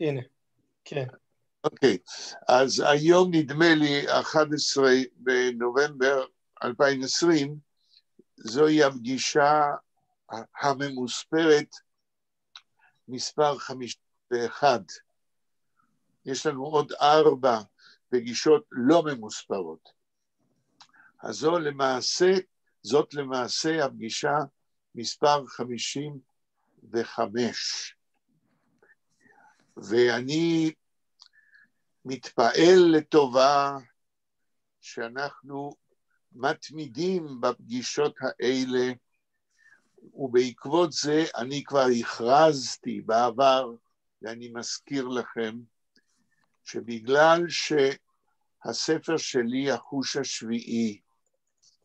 הנה, כן. אוקיי, אז היום נדמה לי 11 בנובמבר 2020, זוהי הפגישה הממוספרת מספר 51. יש לנו עוד 4 פגישות לא ממוספרות. אז זאת למעשה הפגישה מספר 55. ואני מתפעל לטובה שאנחנו מתמידים בפגישות האלה, ובעקבות זה אני כבר הכרזתי בעבר, ואני מזכיר לכם, שבגלל שהספר שלי, החוש השביעי,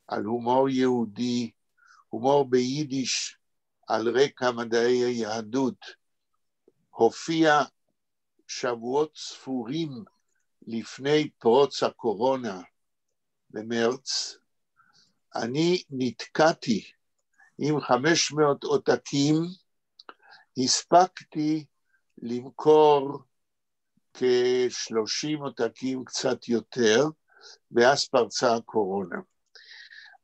על הומור יהודי, הומור ביידיש, על רקע מדעי היהדות, הופיע שבועות ספורים לפני פרוץ הקורונה במרץ, אני נתקעתי עם 500 עותקים, הספקתי למכור כ-30 עותקים קצת יותר, ואז פרצה הקורונה.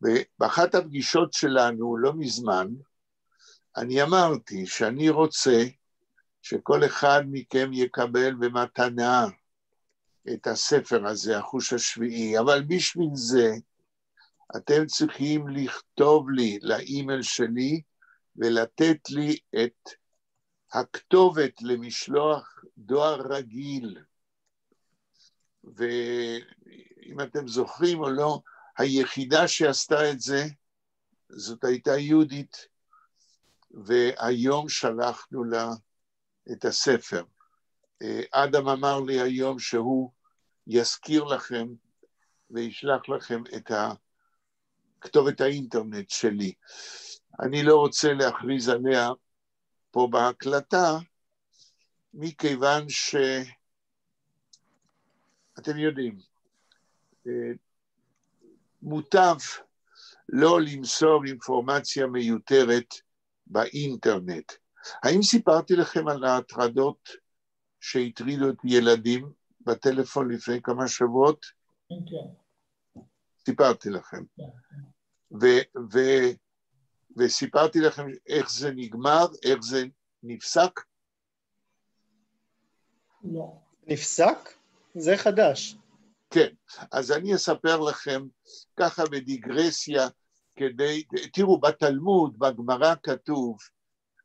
ובאחת הפגישות שלנו לא מזמן, אני אמרתי שאני רוצה שכל אחד מכם יקבל במתנה את הספר הזה, החוש השביעי, אבל בשביל זה אתם צריכים לכתוב לי לאימייל שלי ולתת לי את הכתובת למשלוח דואר רגיל. ואם אתם זוכרים או לא, היחידה שעשתה את זה, זאת הייתה יהודית, והיום שלחנו לה את הספר. אדם אמר לי היום שהוא יזכיר לכם וישלח לכם את כתובת האינטרנט שלי. אני לא רוצה להכריז עליה פה בהקלטה, מכיוון שאתם יודעים, מוטב לא למסור אינפורמציה מיותרת באינטרנט. האם סיפרתי לכם על ההטרדות שהטרידו את ילדים בטלפון לפני כמה שבועות? כן. סיפרתי לכם. וסיפרתי לכם איך זה נגמר, איך זה נפסק? לא. נפסק? זה חדש. כן, אז אני אספר לכם ככה בדיגרסיה, תראו, בתלמוד, בגמרא כתוב,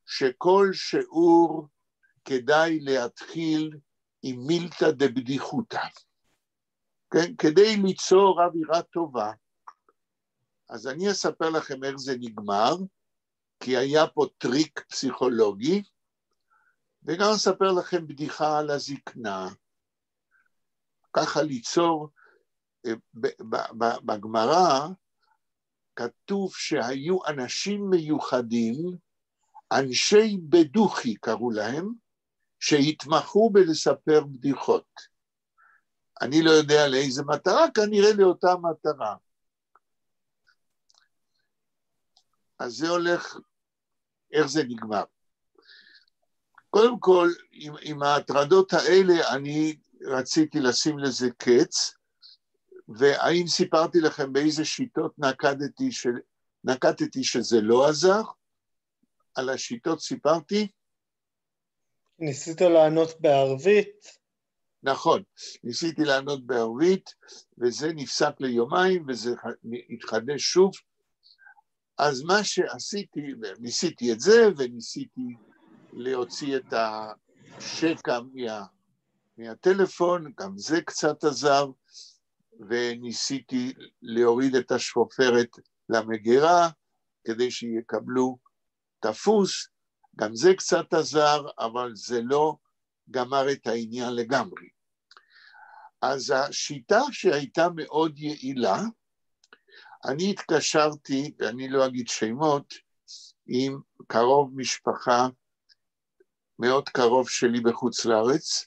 שכל שיעור כדאי להתחיל עם מילתא דבדיחותא, כן? כדי ליצור אווירה טובה. אז אני אספר לכם איך זה נגמר, כי היה פה טריק פסיכולוגי, וגם אספר לכם בדיחה על הזקנה, ככה ליצור, בגמרא כתוב שהיו אנשים מיוחדים, אנשי בדוחי קראו להם, שהתמחו בלספר בדיחות. אני לא יודע לאיזה מטרה, כנראה לאותה מטרה. אז זה הולך, איך זה נגמר. קודם כל, עם ההטרדות האלה, אני רציתי לשים לזה קץ, והאם סיפרתי לכם באיזה שיטות נקטתי שזה לא עזר? על השיטות סיפרתי? ניסית לענות בערבית? נכון, ניסיתי לענות בערבית, וזה נפסק ליומיים, וזה התחדש שוב. אז מה שעשיתי, ניסיתי את זה, וניסיתי להוציא את השקע מהטלפון, גם זה קצת עזר, וניסיתי להוריד את השופרת למגירה, כדי שיקבלו תפוס, גם זה קצת עזר, אבל זה לא גמר את העניין לגמרי. אז השיטה שהייתה מאוד יעילה, אני התקשרתי, ואני לא אגיד שמות, עם קרוב משפחה, מאוד קרוב שלי בחוץ לארץ,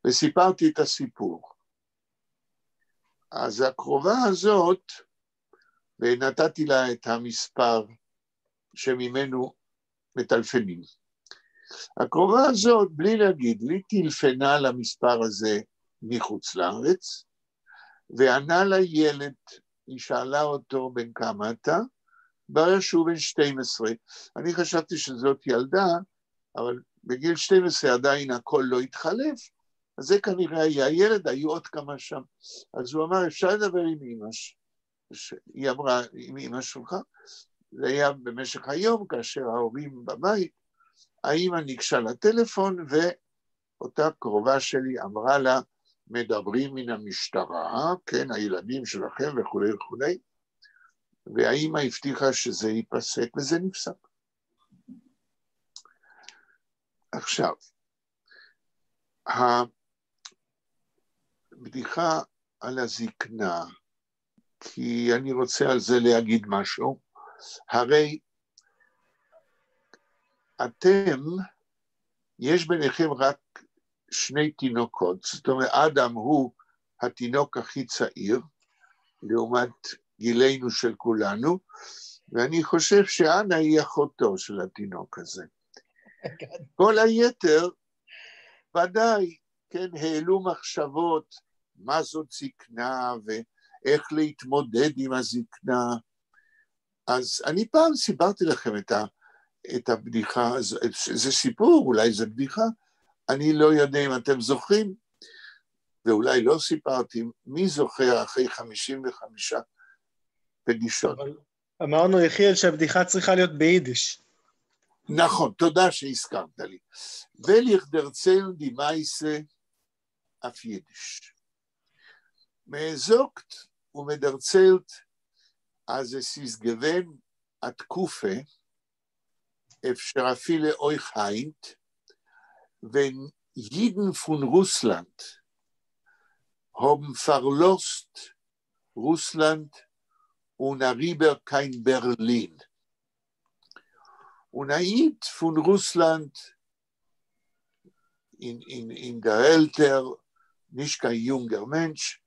וסיפרתי את הסיפור. אז הקרובה הזאת, ונתתי לה את המספר שממנו מטלפנים. הקרובה הזאת, בלי להגיד לי, טלפנה למספר הזה מחוץ לארץ, וענה לילד, היא שאלה אותו בן כמה אתה, ברר שהוא בן 12. אני חשבתי שזאת ילדה, אבל בגיל 12 עדיין הכל לא התחלף, אז זה כנראה היה ילד, היו עוד כמה שם. אז הוא אמר, אפשר לדבר עם אמא. היא אמרה, עם אמא שלך, זה היה במשך היום, כאשר ההורים בבית, האמא ניגשה לטלפון, ואותה קרובה שלי אמרה לה, מדברים מן המשטרה, כן, הילדים שלכם וכו' וכו', והאמא הבטיחה שזה ייפסק, וזה נפסק. עכשיו, הבדיחה על הזקנה, כי אני רוצה על זה להגיד משהו, הרי אתם, יש ביניכם רק 2 תינוקות, זאת אומרת, אדם הוא התינוק הכי צעיר, לעומת גילנו של כולנו, ואני חושב שאנה היא אחותו של התינוק הזה. כל היתר, ודאי, כן, העלו מחשבות, מה זאת זקנה, ואיך להתמודד עם הזקנה. אז אני פעם סיפרתי לכם את הבדיחה, זה סיפור, אולי זה בדיחה, אני לא יודע אם אתם זוכרים, ואולי לא סיפרתי, מי זוכר אחרי 55 פגישות? אמרנו, יחיאל, שהבדיחה צריכה להיות ביידיש. נכון, תודה שהזכרת לי. ולך דרצל די מייסה אף יידיש. מזוקט ומדרצלת, אז es ist gewesen a Tkufe, אפשר אפילו euch heint, wenn Jiden von Russland haben verlost Russland und darüber kein Berlin. Und ein Jid von Russland in der Älter, nicht kein junger Mensch,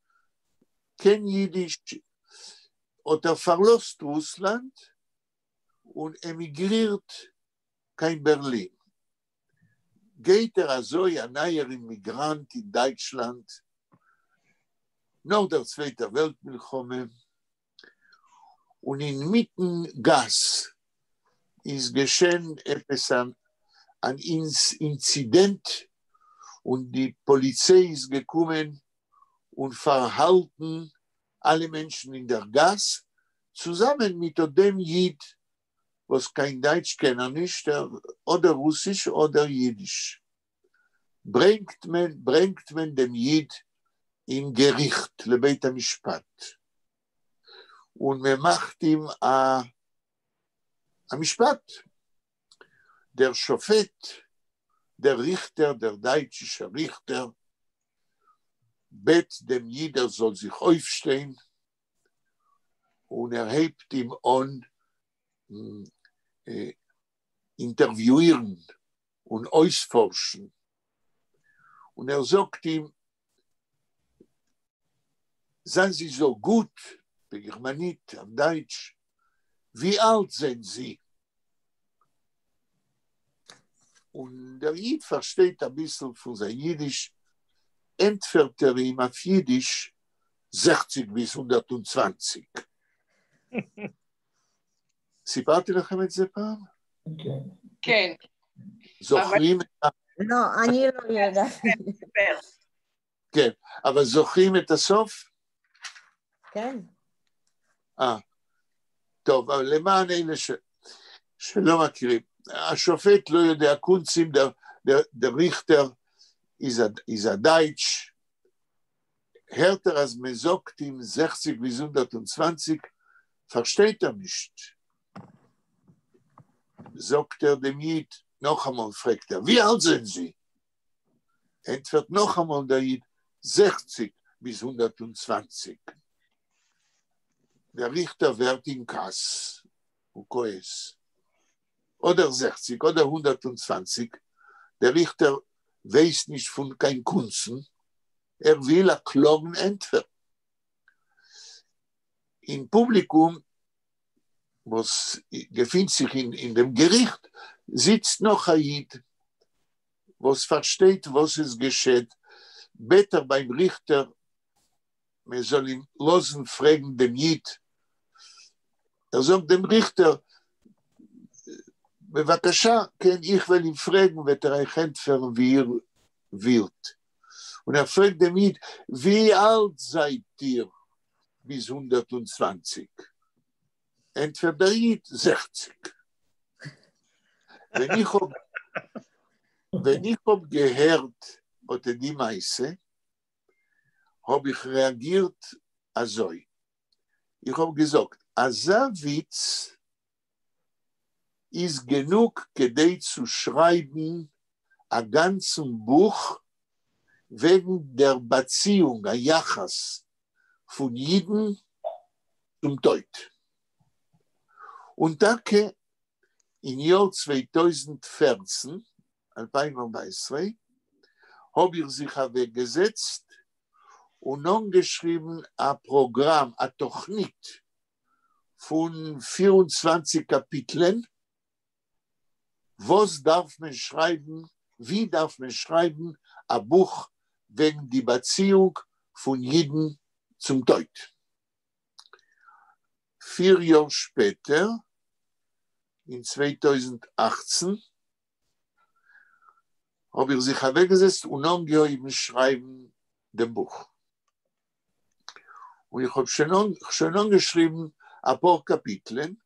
kein Jiddisch, oder verlost Russland und emigriert kein Berlin. Geht also ein neuer Immigrant in Deutschland, nach der Zweiten Weltmilchome, und inmitten Gas ist geschehen etwas ein Inzident und die Polizei ist gekommen und verhalten alle Menschen in der Gas zusammen mit dem Jid, was kein Deutsch kennen nicht, oder Russisch oder Jiddisch. Bringt man dem Jid in Gericht, לבית המשפט. Und man macht ihm המשפט. Der Schofet, der Richter, der deutsche Richter, bet dem Jeder soll sich aufstehen und hebt ihm an, interviewieren und ausforschen. Und sagt ihm, seien Sie so gut, בגרמנית, auf Deutsch, wie alt sind Sie? Und der Jid versteht ein bisschen von sein Jiddisch, entfört ihm auf Jiddisch 60 bis 120. סיפרתי לכם את זה פעם? כן. זוכרים? לא, אני לא יודעת. כן, אבל זוכרים את הסוף? כן. טוב, אבל למען אלה שלא מכירים, השופט לא יודע, קונצים, der Richter ist a Deutsch, hört als man sagt ihm 60 bis 120, versteht nicht. Sagt dem Jid, noch einmal fragt wie alt sind Sie? Entweder noch einmal der Jid, 60 bis 120. Der Richter wird in Kass und Koes. Oder 60 oder 120. Der Richter weiß nicht von kein Kunsten. Will ein Klagen entfernen. Im Publikum, was befindet sich in dem Gericht, sitzt noch ein Jid was versteht, was es geschieht, beter beim Richter, wir sollen losen fragen dem Jid. Sagt dem Richter, בבקשה, כן, ich will ihn fragen, wird euch entfernen, wie wird. Und fragt dem Jid, wie alt seid ihr bis 120? Entweder der Jid 60. Wenn ich hab gehört, oder die Meise, habe ich reagiert also. Ich habe gesagt, Witz ist genug, כדי zu schreiben, ein ganzes Buch wegen der Beziehung, ein Yachas von Jiden zum Deut. Und danke, im Jahr 2014, 2014, habe ich sich weggesetzt und nun geschrieben ein Programm, ein Tochnit von 24 Kapiteln. Was darf man schreiben, wie darf man schreiben, ein Buch wegen die Beziehung von Jiden zum Deut. 4 Jahre später, in 2018, habe ich sich weggesetzt und nun gehe ich im Schreiben dem Buch. Und ich habe schon geschrieben ein paar Kapiteln,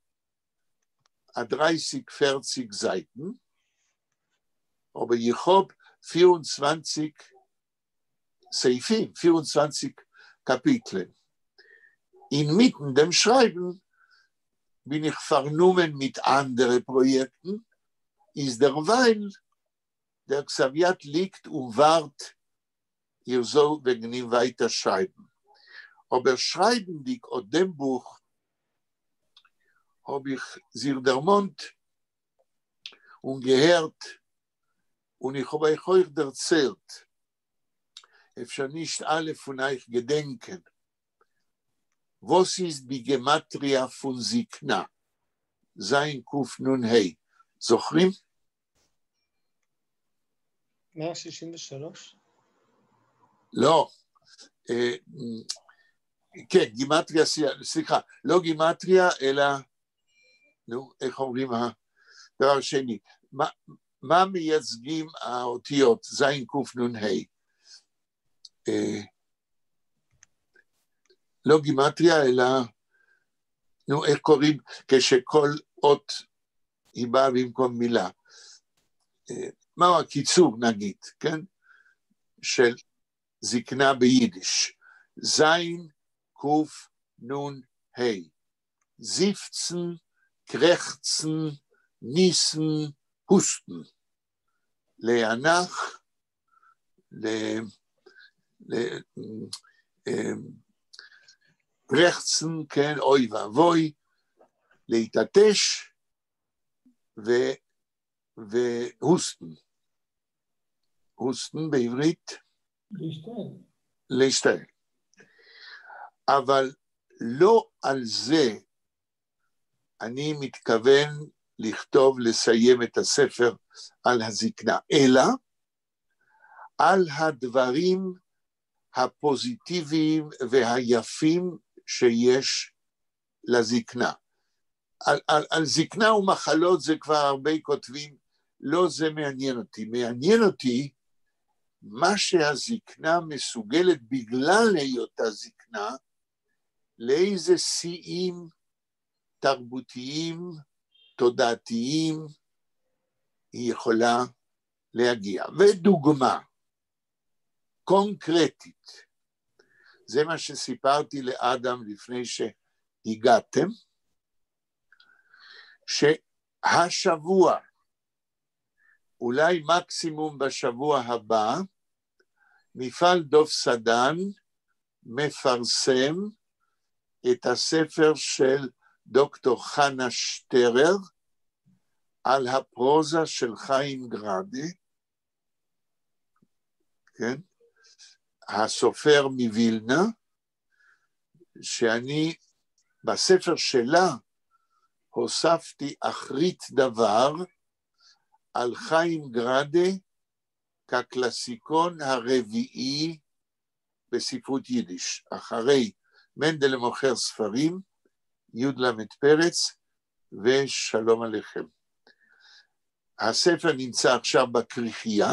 30, 40 Seiten, aber ich habe 24 Seifim, 24 Kapiteln. Inmitten dem Schreiben bin ich vernommen mit anderen Projekten, ist derweil der Xaviat liegt und wartet, ihr soll wegen ihm weiter schreiben. Aber schreiben die aus dem Buch, habe ich sie der Mund und gehört und ich habe euch erzählt, אפשר nicht alle von euch gedenken, was ist die Gematria von Zikna? Sein Kuf Nun Hey. זוכרים? 163? לא. כן, גימטריה, סליחה, לא גימטריה, אלא, נו, איך אומרים הדבר השני? מה מייצגים האותיות? זין קוף נון ה'? לא גימטריה, אלא, נו, איך קוראים כשכל אות היא באה במקום מילה? מהו הקיצור, נגיד, כן? של זקנה ביידיש. זין קוף נון ה'. זיפצן, קרחצן, ניסן, הוסטן. להנח, קרחצן, כן, אוי ואבוי, להתעטש והוסטן. הוסטן בעברית? להשתעל. אבל לא על זה אני מתכוון לכתוב, לסיים את הספר על הזקנה, אלא על הדברים הפוזיטיביים והיפים שיש לזקנה. על זקנה ומחלות זה כבר הרבה כותבים, לא זה מעניין אותי. מעניין אותי מה שהזקנה מסוגלת בגלל היותה זקנה, לאיזה שיאים תרבותיים, תודעתיים, היא יכולה להגיע. ודוגמה קונקרטית, זה מה שסיפרתי לאדם לפני שהגעתם, שהשבוע, אולי מקסימום בשבוע הבא, מפעל דוב סדן מפרסם את הספר של דוקטור חנה שטרר על הפרוזה של חיים גרדה, כן? הסופר מווילנה, שאני בספר שלה הוספתי אחרית דבר על חיים גרדה כקלאסיקון הרביעי בספרות יידיש, אחרי מנדל מוכר ספרים, י"ל פרץ ושלום עליכם. הספר נמצא עכשיו בכריכייה,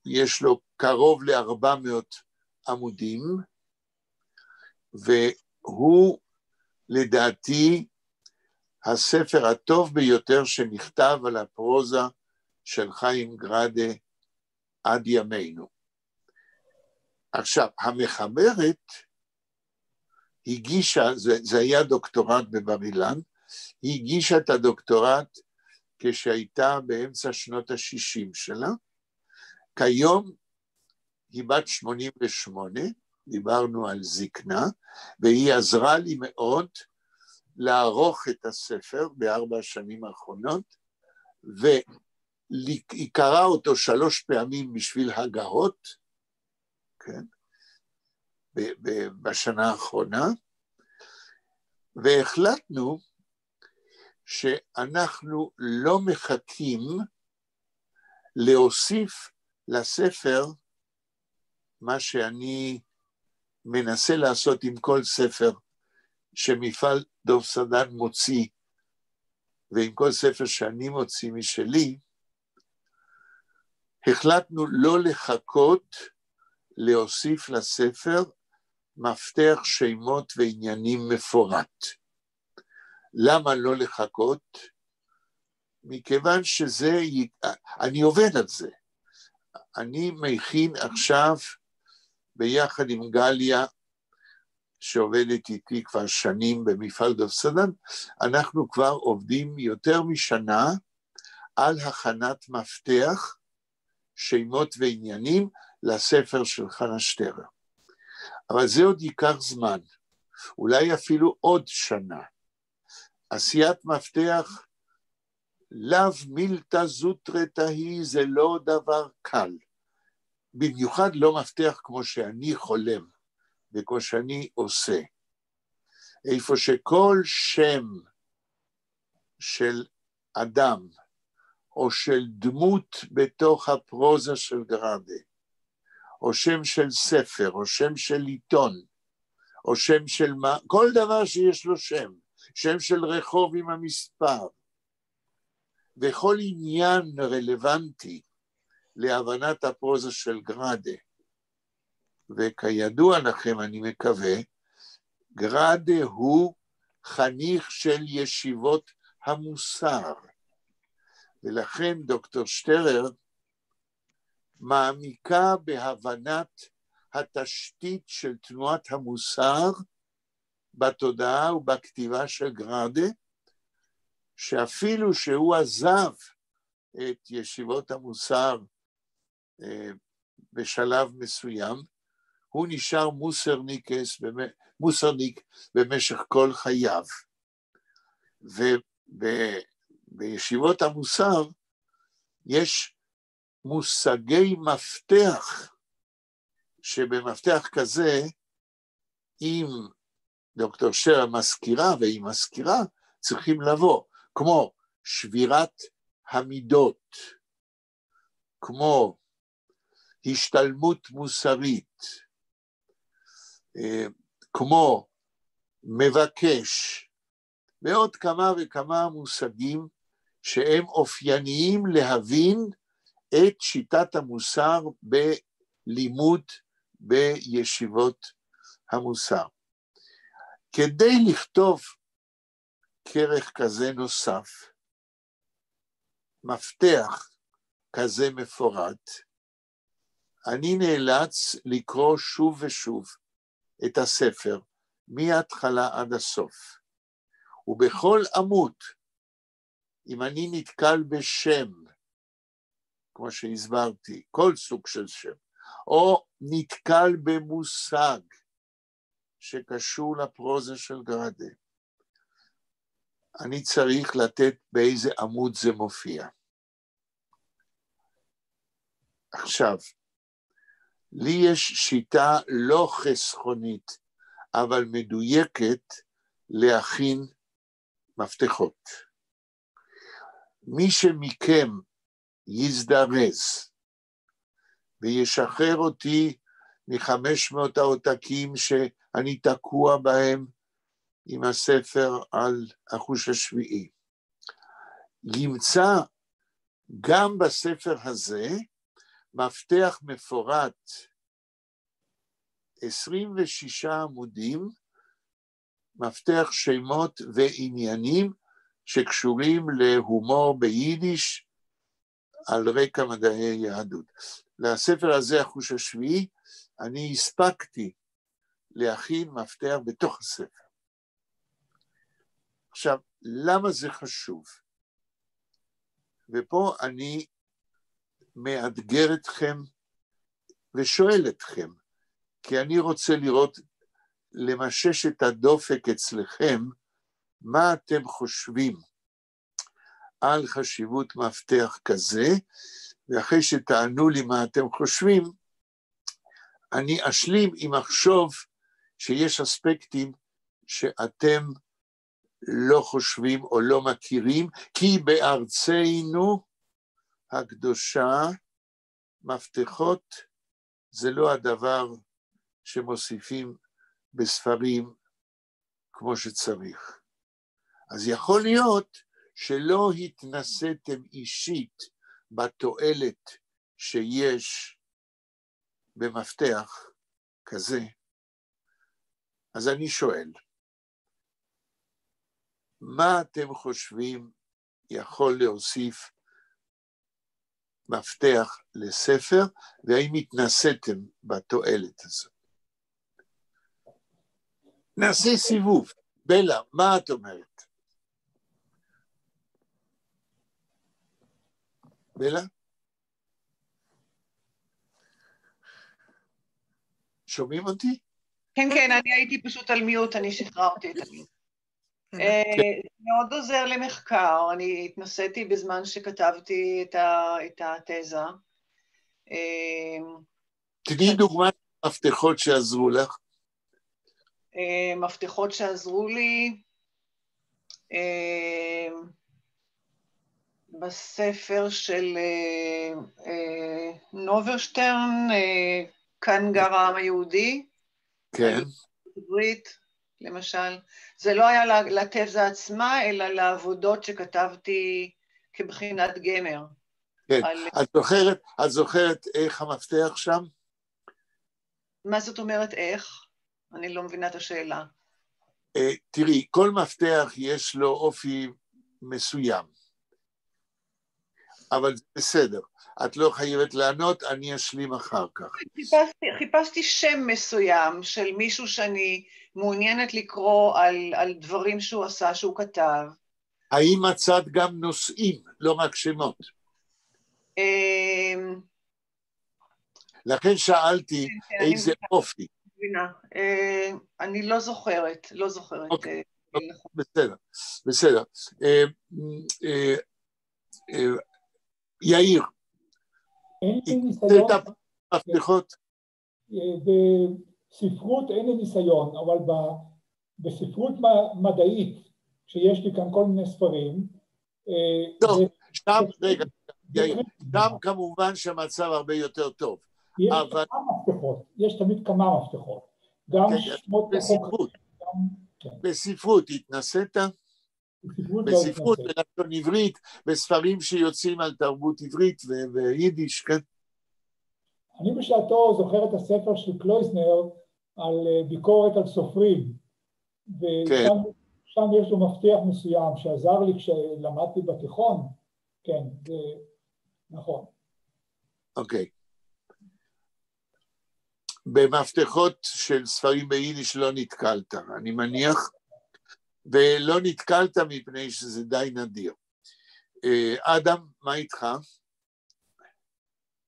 יש לו קרוב ל-400 עמודים, והוא לדעתי הספר הטוב ביותר שנכתב על הפרוזה של חיים גראדה עד ימינו. עכשיו, המחברת הגישה, זה היה דוקטורט בבר אילן, היא הגישה את הדוקטורט כשהייתה באמצע שנות ה-60 שלה, כיום היא בת 88, דיברנו על זקנה, והיא עזרה לי מאוד לערוך את הספר ב4 השנים האחרונות, והיא קראה אותו 3 פעמים בשביל הגהות, כן? בשנה האחרונה, והחלטנו שאנחנו לא מחכים להוסיף לספר מה שאני מנסה לעשות עם כל ספר שמפעל דוב סדן מוציא, ועם כל ספר שאני מוציא משלי, החלטנו לא לחכות להוסיף לספר מפתח שמות ועניינים מפורט. למה לא לחכות? מכיוון שזה, אני עובד על זה. אני מכין עכשיו ביחד עם גליה, שעובדת איתי כבר שנים במפעל דוב סדן, אנחנו כבר עובדים יותר משנה על הכנת מפתח, שמות ועניינים לספר של חנה שטרר. אבל זה עוד ייקח זמן, אולי אפילו עוד שנה. עשיית מפתח, לאו מילתא זוטרתא היא, זה לא דבר קל. במיוחד לא מפתח כמו שאני חולם, וכמו שאני עושה. איפה שכל שם של אדם, או של דמות בתוך הפרוזה של גראדה, או שם של ספר, או שם של עיתון, או שם של מה, כל דבר שיש לו שם, שם של רחוב עם המספר, וכל עניין רלוונטי להבנת הפרוזה של גראדה. וכידוע לכם, אני מקווה, גראדה הוא חניך של ישיבות המוסר, ולכן דוקטור שטרר מעמיקה בהבנת התשתית של תנועת המוסר בתודעה ובכתיבה של גראדה, שאפילו שהוא עזב את ישיבות המוסר בשלב מסוים, הוא נשאר מוסרניק במשך כל חייו. ובישיבות המוסר יש מושגי מפתח, שבמפתח כזה, אם דוקטור שטרר מזכירה והיא מזכירה, צריכים לבוא, כמו שבירת המידות, כמו השתלמות מוסרית, כמו מבקש, ועוד כמה וכמה מושגים שהם אופייניים להבין את שיטת המוסר בלימוד בישיבות המוסר. כדי לכתוב כרך כזה נוסף, מפתח כזה מפורט, אני נאלץ לקרוא שוב ושוב את הספר, מההתחלה עד הסוף. ובכל עמוד, אם אני נתקל בשם, כמו שהסברתי, כל סוג של שם, או נתקל במושג שקשור לפרוזה של גראדה, אני צריך לתת באיזה עמוד זה מופיע. עכשיו, לי יש שיטה לא חסכונית, אבל מדויקת להכין מפתחות. מי שמכם יזדרז, וישחרר אותי מ500 העותקים שאני תקוע בהם עם הספר על החוש השביעי. ימצא גם בספר הזה מפתח מפורט, 26 עמודים, מפתח שמות ועניינים שקשורים להומור ביידיש על רקע מדעי יהדות. לספר הזה, החוש השביעי, אני הספקתי להכין מפתח בתוך הספר. עכשיו, למה זה חשוב? ופה אני מאתגר אתכם ושואל אתכם, כי אני רוצה לראות, למשש את הדופק אצלכם, מה אתם חושבים על חשיבות מפתח כזה, ואחרי שתענו לי מה אתם חושבים, אני אשלים אם אחשוב שיש אספקטים שאתם לא חושבים או לא מכירים, כי בארצנו הקדושה מפתחות זה לא הדבר שמוסיפים בספרים כמו שצריך. אז יכול להיות שלא התנסיתם אישית בתועלת שיש במפתח כזה. אז אני שואל, מה אתם חושבים יכול להוסיף מפתח לספר, והאם התנסיתם בתועלת הזאת? נעשה סיבוב. בלה, מה את אומרת? בלה? שומעים אותי? כן, כן, אני הייתי פשוט על מיוט, אני שחררתי את המיוט. מאוד עוזר למחקר, אני התנסיתי בזמן שכתבתי את התזה. תני דוגמה מפתחות שעזרו לך. מפתחות שעזרו לי, בספר של נוברשטרן, כאן גר העם היהודי. כן. עברית, למשל. זה לא היה לתזה עצמה, אלא לעבודות שכתבתי כבחינת גמר. כן, את זוכרת איך המפתח שם? מה זאת אומרת איך? אני לא מבינה את השאלה. תראי, כל מפתח יש לו אופי מסוים. אבל זה בסדר. את לא חייבת לענות, אני אשלים אחר כך. חיפשתי שם מסוים של מישהו שאני מעוניינת לקרוא על דברים שהוא עשה, שהוא כתב. האם מצאת גם נושאים, לא רק שמות? לכן שאלתי איזה אופי. אני לא זוכרת, לא זוכרת. בסדר, בסדר. יאיר, את המפתחות? בספרות אין לי ניסיון, אבל בספרות מדעית, שיש לי כאן כל מיני ספרים. טוב, שם, רגע, יאיר, שם כמובן שהמצב הרבה יותר טוב. יש כמה מפתחות, יש תמיד כמה מפתחות. גם שמות בספרות. בספרות, התנסית? בספרות, בלשון עברית, בספרים שיוצאים על תרבות עברית ויידיש, כן? אני בשעתו זוכר את הספר של קלויזנר על ביקורת על סופרים, ושם יש לו מפתח מסוים שעזר לי כשלמדתי בתיכון, כן, זה נכון. אוקיי. במפתחות של ספרים ביידיש לא נתקלת, אני מניח, ולא נתקלת מפני שזה די נדיר. אדם, מה איתך?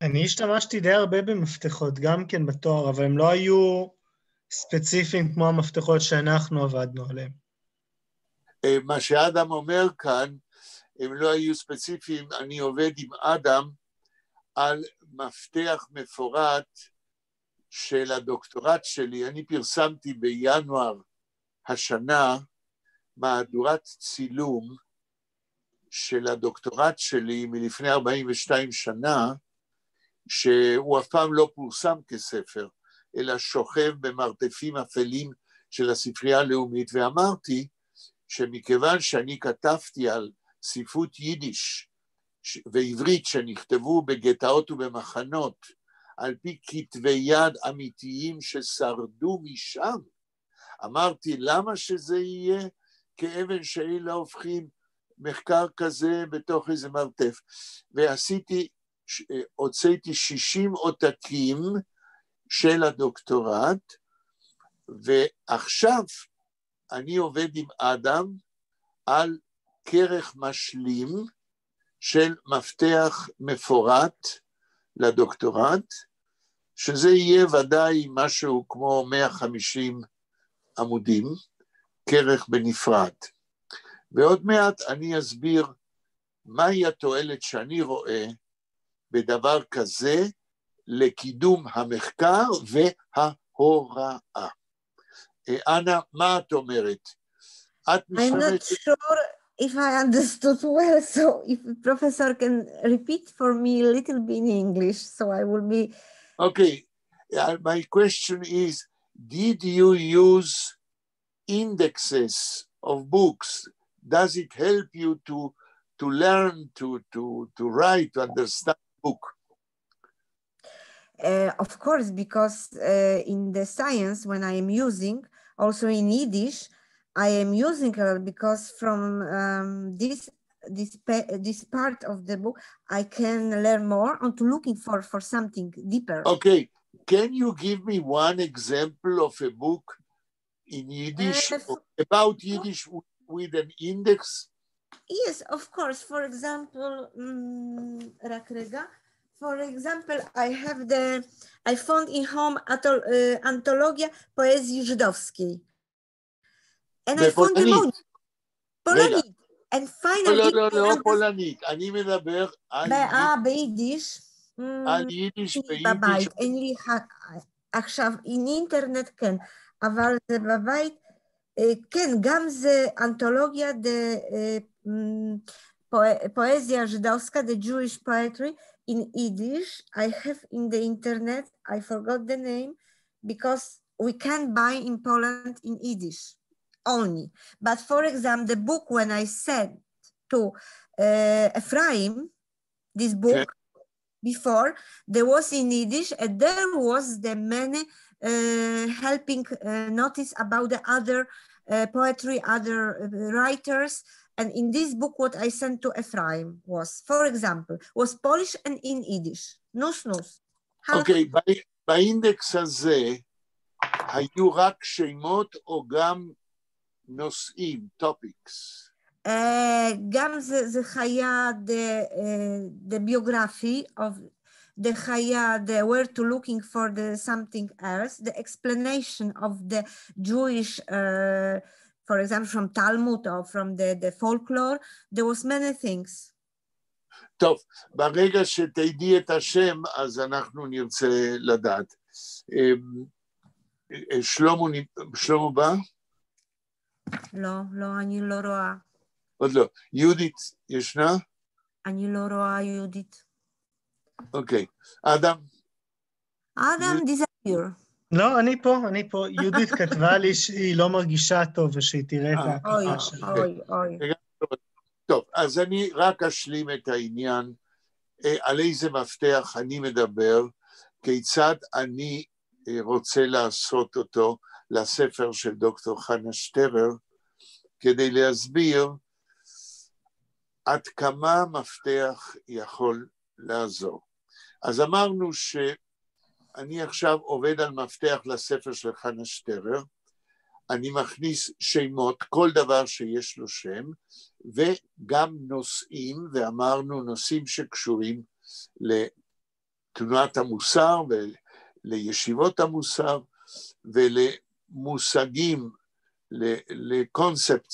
אני השתמשתי די הרבה במפתחות, גם כן בתואר, אבל הם לא היו ספציפיים כמו המפתחות שאנחנו עבדנו עליהם. מה שאדם אומר כאן, הם לא היו ספציפיים, אני עובד עם אדם על מפתח מפורט של הדוקטורט שלי, אני פרסמתי בינואר השנה מהדורת צילום של הדוקטורט שלי מלפני 42 שנה, שהוא אף פעם לא פורסם כספר, אלא שוכב במרתפים אפלים של הספרייה הלאומית, ואמרתי שמכיוון שאני כתבתי על ספרות יידיש ועברית שנכתבו בגטאות ובמחנות, על פי כתבי יד אמיתיים ששרדו משם, אמרתי למה שזה יהיה כאבן שאין הופכים מחקר כזה בתוך איזה מרתף, הוצאתי 60 עותקים של הדוקטורט, ועכשיו אני עובד עם אדם על כרך משלים של מפתח מפורט לדוקטורט, שזה יהיה ודאי משהו כמו 150 עמודים, כרך בנפרד. ועוד מעט אני אסביר מהי התועלת שאני רואה בדבר כזה לקידום המחקר וההוראה. אנה, מה את אומרת? את I'm not sure if I understood well, so if the professor can repeat for me a little bit in English, so I will be... Okay, my question is, did you use indexes of books? Does it help you to learn, to write, to understand the book? Of course, because in the science, when I am using, also in Yiddish, I am using because from this part of the book, I can learn more and to looking for something deeper. Okay, can you give me one example of a book in Yiddish, about Yiddish with an index? Yes, of course. For example, I found in home Antologia Poezji Żydowskiej. And I found the Polonית. And finally... לא פולנית, אני מדבר על ביידיש. על יידיש בבית, אין לי עכשיו, עם אינטרנט כן, אבל זה בבית, כן, גם זה אנתולוגיה פואזיה ז'ידאוסקה, the Jewish poetry in Yiddish. I have in the internet, I forgot the name, because we can't buy in Poland in Yiddish only. But for example, the book when I said to Ephraim, this book, before, there was in Yiddish, and there was the many helping notice about the other poetry, other writers. And in this book, what I sent to Ephraim was, for example, was Polish and in Yiddish. נוס. אוקיי, באינדקס הזה היו רק שמות או גם נושאים, topics? גם זה היה the biography of the Chaya, the where to looking for the something else, the explanation of the Jewish, for example, from Talmud or from the folklore. There was many things. טוב, ברגע שתדעי את השם, אז אנחנו נרצה לדעת. שלמה בא? לא, אני לא רואה. עוד לא. יהודית ישנה? אני לא רואה יהודית. אוקיי. אדם? אדם disappear. לא, אני פה. יהודית כתבה לי שהיא לא מרגישה טוב ושהיא תראה את ההקלטה שלה. אוי. טוב, אז אני רק אשלים את העניין, על איזה מפתח אני מדבר, כיצד אני רוצה לעשות אותו לספר של דוקטור חנה שטרר, כדי להסביר עד כמה מפתח יכול לעזור. אז אמרנו שאני עכשיו עובד על מפתח לספר של חנה שטרר, אני מכניס שמות, כל דבר שיש לו שם, וגם נושאים, ואמרנו נושאים שקשורים לתנועת המוסר ולישיבות המוסר, ולמושגים, לקונספט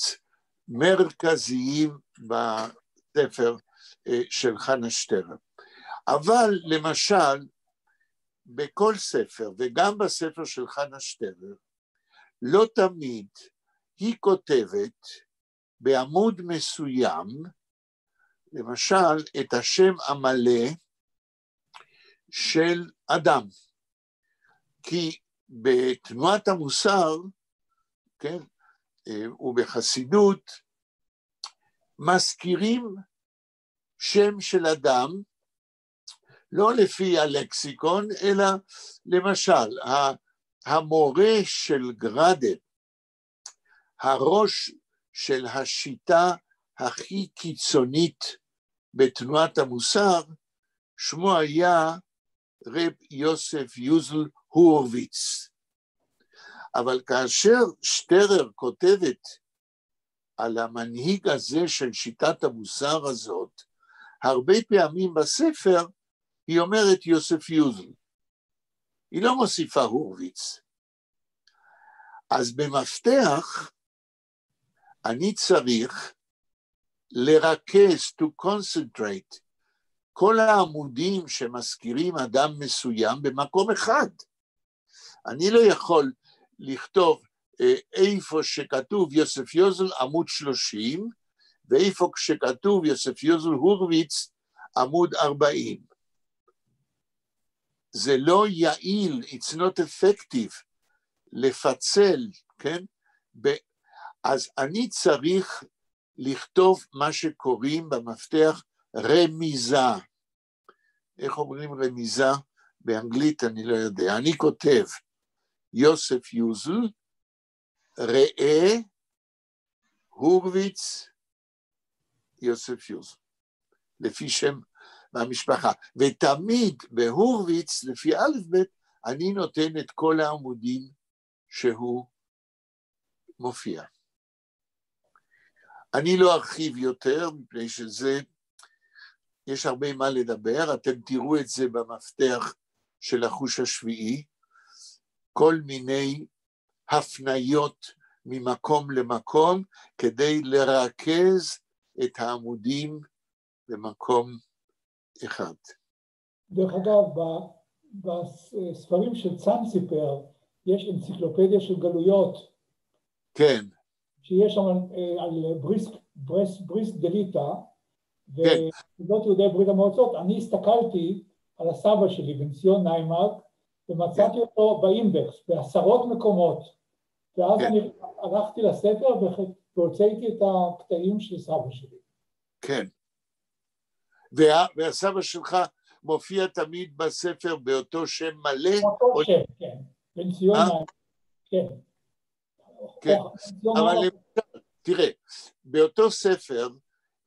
מרכזיים בספר של חנה שטרר. אבל למשל, בכל ספר, וגם בספר של חנה שטרר, לא תמיד היא כותבת בעמוד מסוים למשל, את השם המלא של אדם. כי בתנועת המוסר, כן, ובחסידות, מזכירים שם של אדם, לא לפי הלקסיקון, אלא למשל, המורה של גרדל, הראש של השיטה הכי קיצונית בתנועת המוסר, שמו היה רב יוסף יוזל הורוביץ. אבל כאשר שטרר כותבת על המנהיג הזה של שיטת המוסר הזאת, הרבה פעמים בספר היא אומרת יוסף יוזל. היא לא מוסיפה הורוביץ. אז במפתח אני צריך לרכז, to concentrate, כל העמודים שמזכירים אדם מסוים במקום אחד. אני לא יכול לכתוב איפה שכתוב יוסף יוזל עמוד 30, ואיפה שכתוב יוסף יוזל הורוביץ עמוד 40. זה לא יעיל, it's not effective, לפצל, כן? אז אני צריך לכתוב מה שקוראים במפתח רמיזה. איך אומרים רמיזה? באנגלית אני לא יודע. אני כותב יוסף יוזל, ראה, הורוביץ, יוסף יוזל. לפי שם מהמשפחה. ותמיד בהורוביץ, לפי א' ב', אני נותן את כל העמודים שהוא מופיע. אני לא ארחיב יותר, מפני שזה, יש הרבה מה לדבר, אתם תראו את זה במפתח של החוש השביעי, כל מיני הפניות ממקום למקום, כדי לרכז את העמודים במקום אחד. דרך אגב, בספרים של צאנציפר, יש אנציקלופדיה של גלויות. כן. שיש שם על בריסק דליטה, וזאת יהודי ברית המועצות. אני הסתכלתי על הסבא שלי, בן ציון ניימרק, ומצאתי אותו באינדקס, בעשרות מקומות. ואז אני הלכתי לספר והוצאתי את הקטעים של סבא שלי. כן. והסבא שלך מופיע תמיד בספר באותו שם מלא? באותו שם, כן. בן ציון ניימרק, כן. כן, אבל תראה, באותו ספר,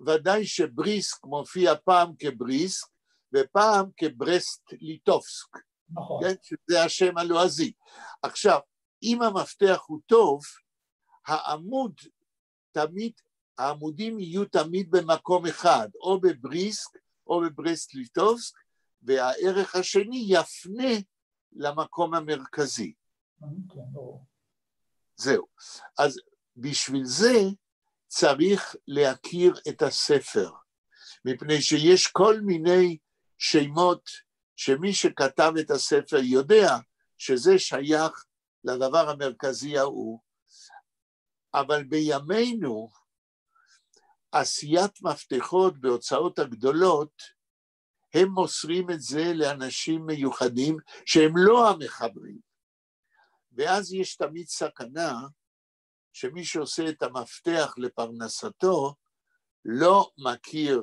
ודאי שבריסק מופיע פעם כבריסק, ופעם כברסט ליטובסק, נכון. כן? שזה השם הלועזי. עכשיו, אם המפתח הוא טוב, העמודים יהיו תמיד במקום אחד, או בבריסק, או בברסט ליטובסק, והערך השני יפנה למקום המרכזי. כן, ברור. זהו. אז בשביל זה צריך להכיר את הספר, מפני שיש כל מיני שמות שמי שכתב את הספר יודע שזה שייך לדבר המרכזי ההוא, אבל בימינו עשיית מפתחות בהוצאות הגדולות, הם מוסרים את זה לאנשים מיוחדים שהם לא המחברים. ואז יש תמיד סכנה שמי שעושה את המפתח לפרנסתו לא מכיר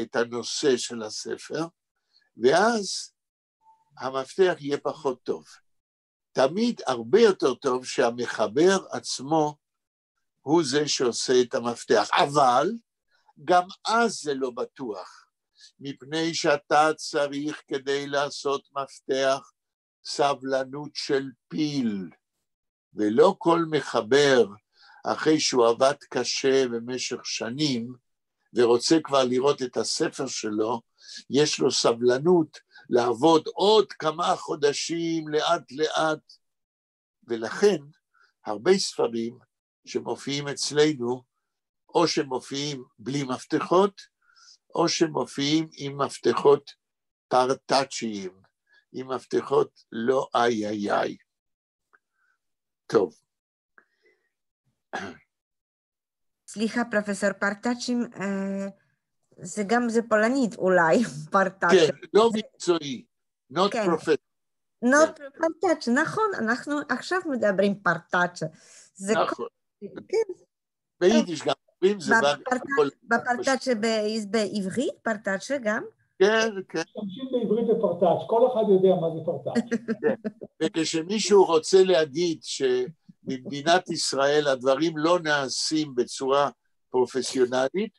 את הנושא של הספר, ואז המפתח יהיה פחות טוב. תמיד הרבה יותר טוב שהמחבר עצמו הוא זה שעושה את המפתח, אבל גם אז זה לא בטוח, מפני שאתה צריך כדי לעשות מפתח סבלנות של פיל, ולא כל מחבר, אחרי שהוא עבד קשה במשך שנים, ורוצה כבר לראות את הספר שלו, יש לו סבלנות לעבוד עוד כמה חודשים לאט לאט, ולכן הרבה ספרים שמופיעים אצלנו, או שמופיעים בלי מפתחות, או שמופיעים עם מפתחות פרטאצ'יים, עם מפתחות לא איי. טוב. סליחה, פרופסור, פרטאצ'ים זה גם זה פולנית אולי, פרטאצ'ה. כן, לא מקצועי, not כן. professional. not פרטאצ'ה, נכון, אנחנו עכשיו מדברים פרטאצ'ה. זה נכון. כן. ביידיש גם אומרים, זה בפרטאצ'ה בעברית, פרטאצ'ה גם? כן, כן. משתמשים בעברית בפרטאצ', כל אחד יודע מה זה פרטאצ'. כן, וכשמישהו רוצה להגיד שבמדינת ישראל הדברים לא נעשים בצורה פרופסיונלית,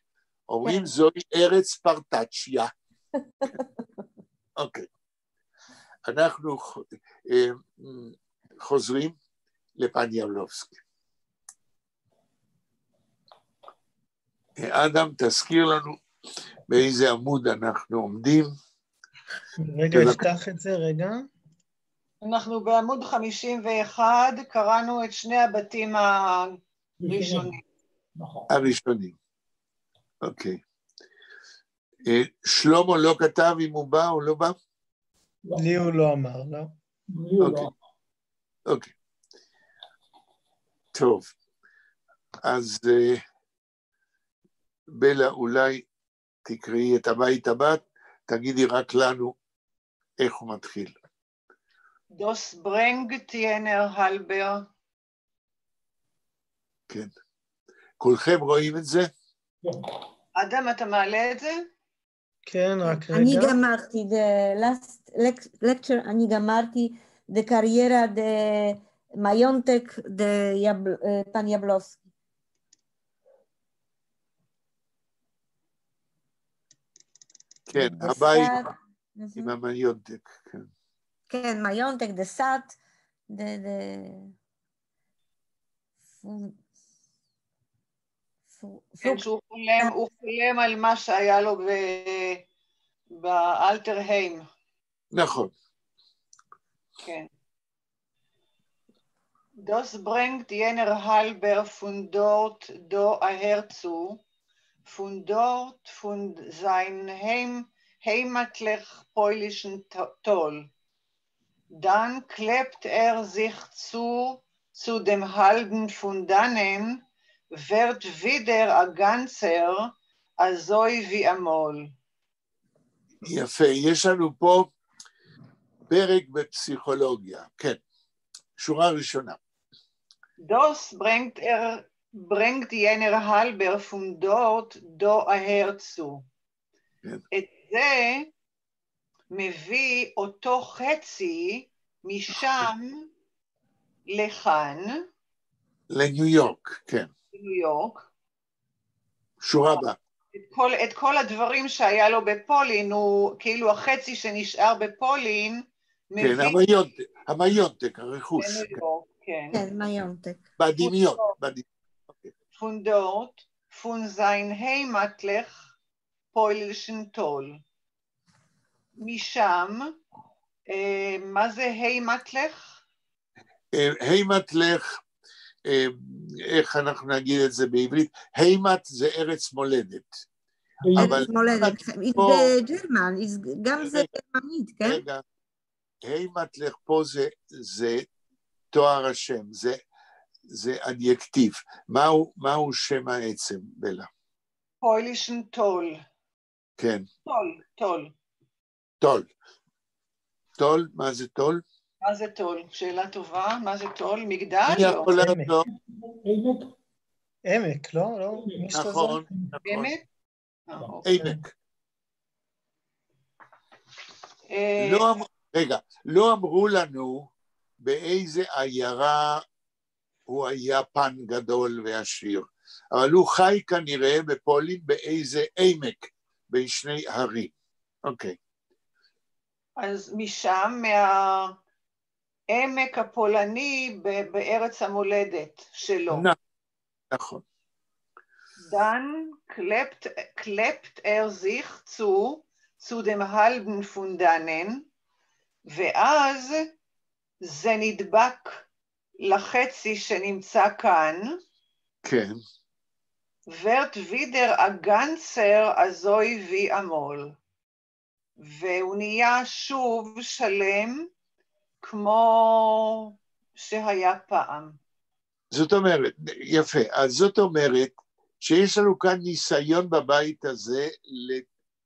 אומרים זוהי ארץ פרטאצ'יה. אוקיי. אנחנו חוזרים לפן יבלובסקי. אדם, תזכיר לנו באיזה עמוד אנחנו עומדים. רגע, אפתח את זה, רגע. אנחנו בעמוד 51, קראנו את שני הבתים הראשונים. הראשונים. אוקיי. שלמה לא כתב אם הוא בא או לא בא? לי הוא לא אמר, לא? אוקיי. טוב. אז בלה, אולי תקראי את הבית הבא, תגידי רק לנו איך הוא מתחיל. דוס ברנג טיינר הלבר. כן. כולכם רואים את זה? אדם, אתה מעלה את זה? כן, רק רגע. אני גמרתי, the last lecture, אני גמרתי the קריירה de מיונטק פן יבלובסקי. כן, הבית עם המיונטק, כן. כן, מיונטק, דה סאט, כן, שהוא חולם על מה שהיה לו באלתרהיים. נכון. כן. דוס ברנגט ינר הלבר פונדורט דו ההרצו, פונדורט פונד זיין heimatlich polnischen Toll. Dann klebt sich zu dem halben Fundanen, wird wieder ein ganzer, also wie einmal. יפה, יש לנו פה פרק בפסיכולוגיה, כן, שורה ראשונה. Das bringt jener halber von dort daher zu. את זה מביא אותו חצי משם לכאן. לניו יורק, כן. לניו יורק. שורה הבאה. את כל הדברים שהיה לו בפולין, הוא כאילו החצי שנשאר בפולין, מביא... כן, המיונטק, הרכוש. כן. כן, מיונטק. בדמיון. Von dort, von sein heimatlich polnischen Toll. משם, מה זה heimatlich? heimatlich, איך אנחנו נגיד את זה בעברית? heimat זה ארץ מולדת. ארץ מולדת, זה ג'רמן, גם זה גרמנית, כן? רגע, heimatlich פה זה תואר השם, זה אדיקטיב. מהו שם העצם, בלה? פוילשן טול. כן. טול. טול, מה זה טול? מה זה טול? שאלה טובה, מה זה טול? מגדל? אני יכול לענות. עמק, לא? נכון. עמק? עמק. רגע, לא אמרו לנו באיזה עיירה הוא היה פן גדול ועשיר, אבל הוא חי כנראה בפולין באיזה עמק בין שני הרים. אוקיי. אז משם, מהעמק הפולני בארץ המולדת שלו. נכון. Dann klebt sich zu dem halben Fundanen, ואז זה נדבק לחצי שנמצא כאן. כן. wird wieder ein ganzer azoi wie amol. והוא נהיה שוב שלם כמו שהיה פעם. זאת אומרת, יפה, אז זאת אומרת שיש לנו כאן ניסיון בבית הזה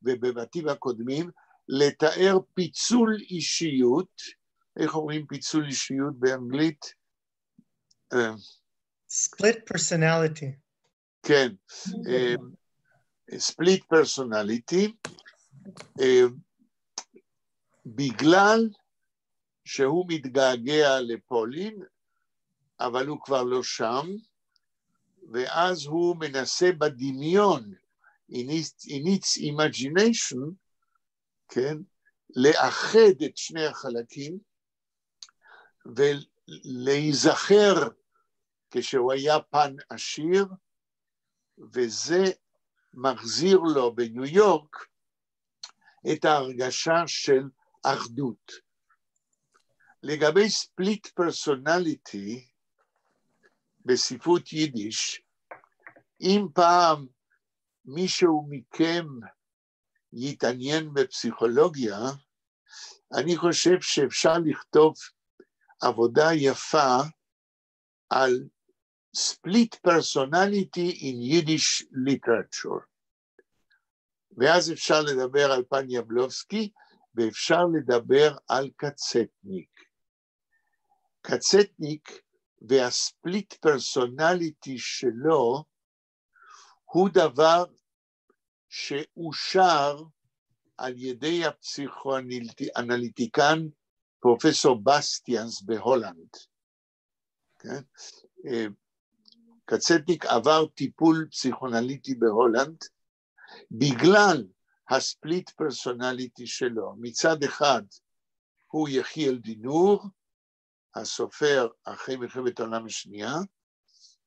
ובבתים הקודמים לתאר פיצול אישיות. איך אומרים פיצול אישיות באנגלית? split personality. כן, split personality, בגלל שהוא מתגעגע לפולין, אבל הוא כבר לא שם, ואז הוא מנסה בדמיון, in its imagination, כן, לאחד את שני החלקים, ולהיזכר כשהוא היה פן עשיר, וזה מחזיר לו בניו יורק את ההרגשה של אחדות. לגבי ספליט פרסונליטי, בספרות יידיש, אם פעם מישהו מכם יתעניין בפסיכולוגיה, אני חושב שאפשר לכתוב עבודה יפה על split personality in Yiddish literature. ואז אפשר לדבר על פן יבלובסקי, ואפשר לדבר על קצטניק. קצטניק והספליט פרסונליטי שלו, הוא דבר שאושר על ידי הפסיכואנליטיקן פרופסור בסטיאנס בהולנד. כן? קצטניק עבר טיפול פסיכואנליטי בהולנד, בגלל הספליט פרסונליטי שלו. מצד אחד הוא יחיאל דינור, הסופר אחרי מלחמת העולם השנייה,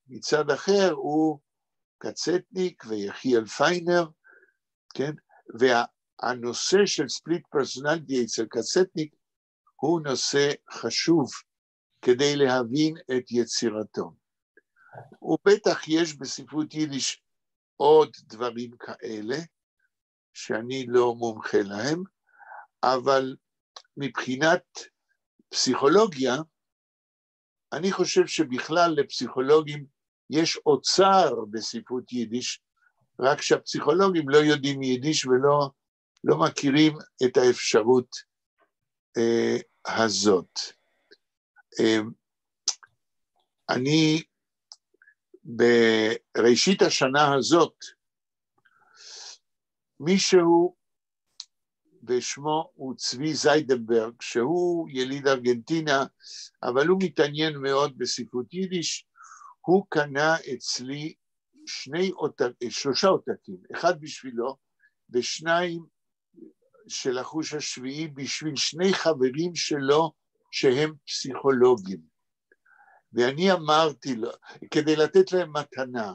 מצד אחר הוא קצטניק ויחיאל פיינר, כן? והנושא של ספליט פרסונליטי אצל קצטניק הוא נושא חשוב כדי להבין את יצירתו. ובטח יש בספרות יידיש עוד דברים כאלה, שאני לא מומחה להם, אבל מבחינת פסיכולוגיה, אני חושב שבכלל לפסיכולוגים יש אוצר בספרות יידיש, רק שהפסיכולוגים לא יודעים יידיש ולא מכירים את האפשרות הזאת. אני בראשית השנה הזאת, מישהו ושמו הוא צבי זיידנברג, שהוא יליד ארגנטינה, אבל הוא מתעניין מאוד בספרות יידיש, הוא קנה אצלי שלושה עותקים, אחד בשבילו ושניים של החוש השביעי בשביל שני חברים שלו שהם פסיכולוגים. ואני אמרתי לו, כדי לתת להם מתנה,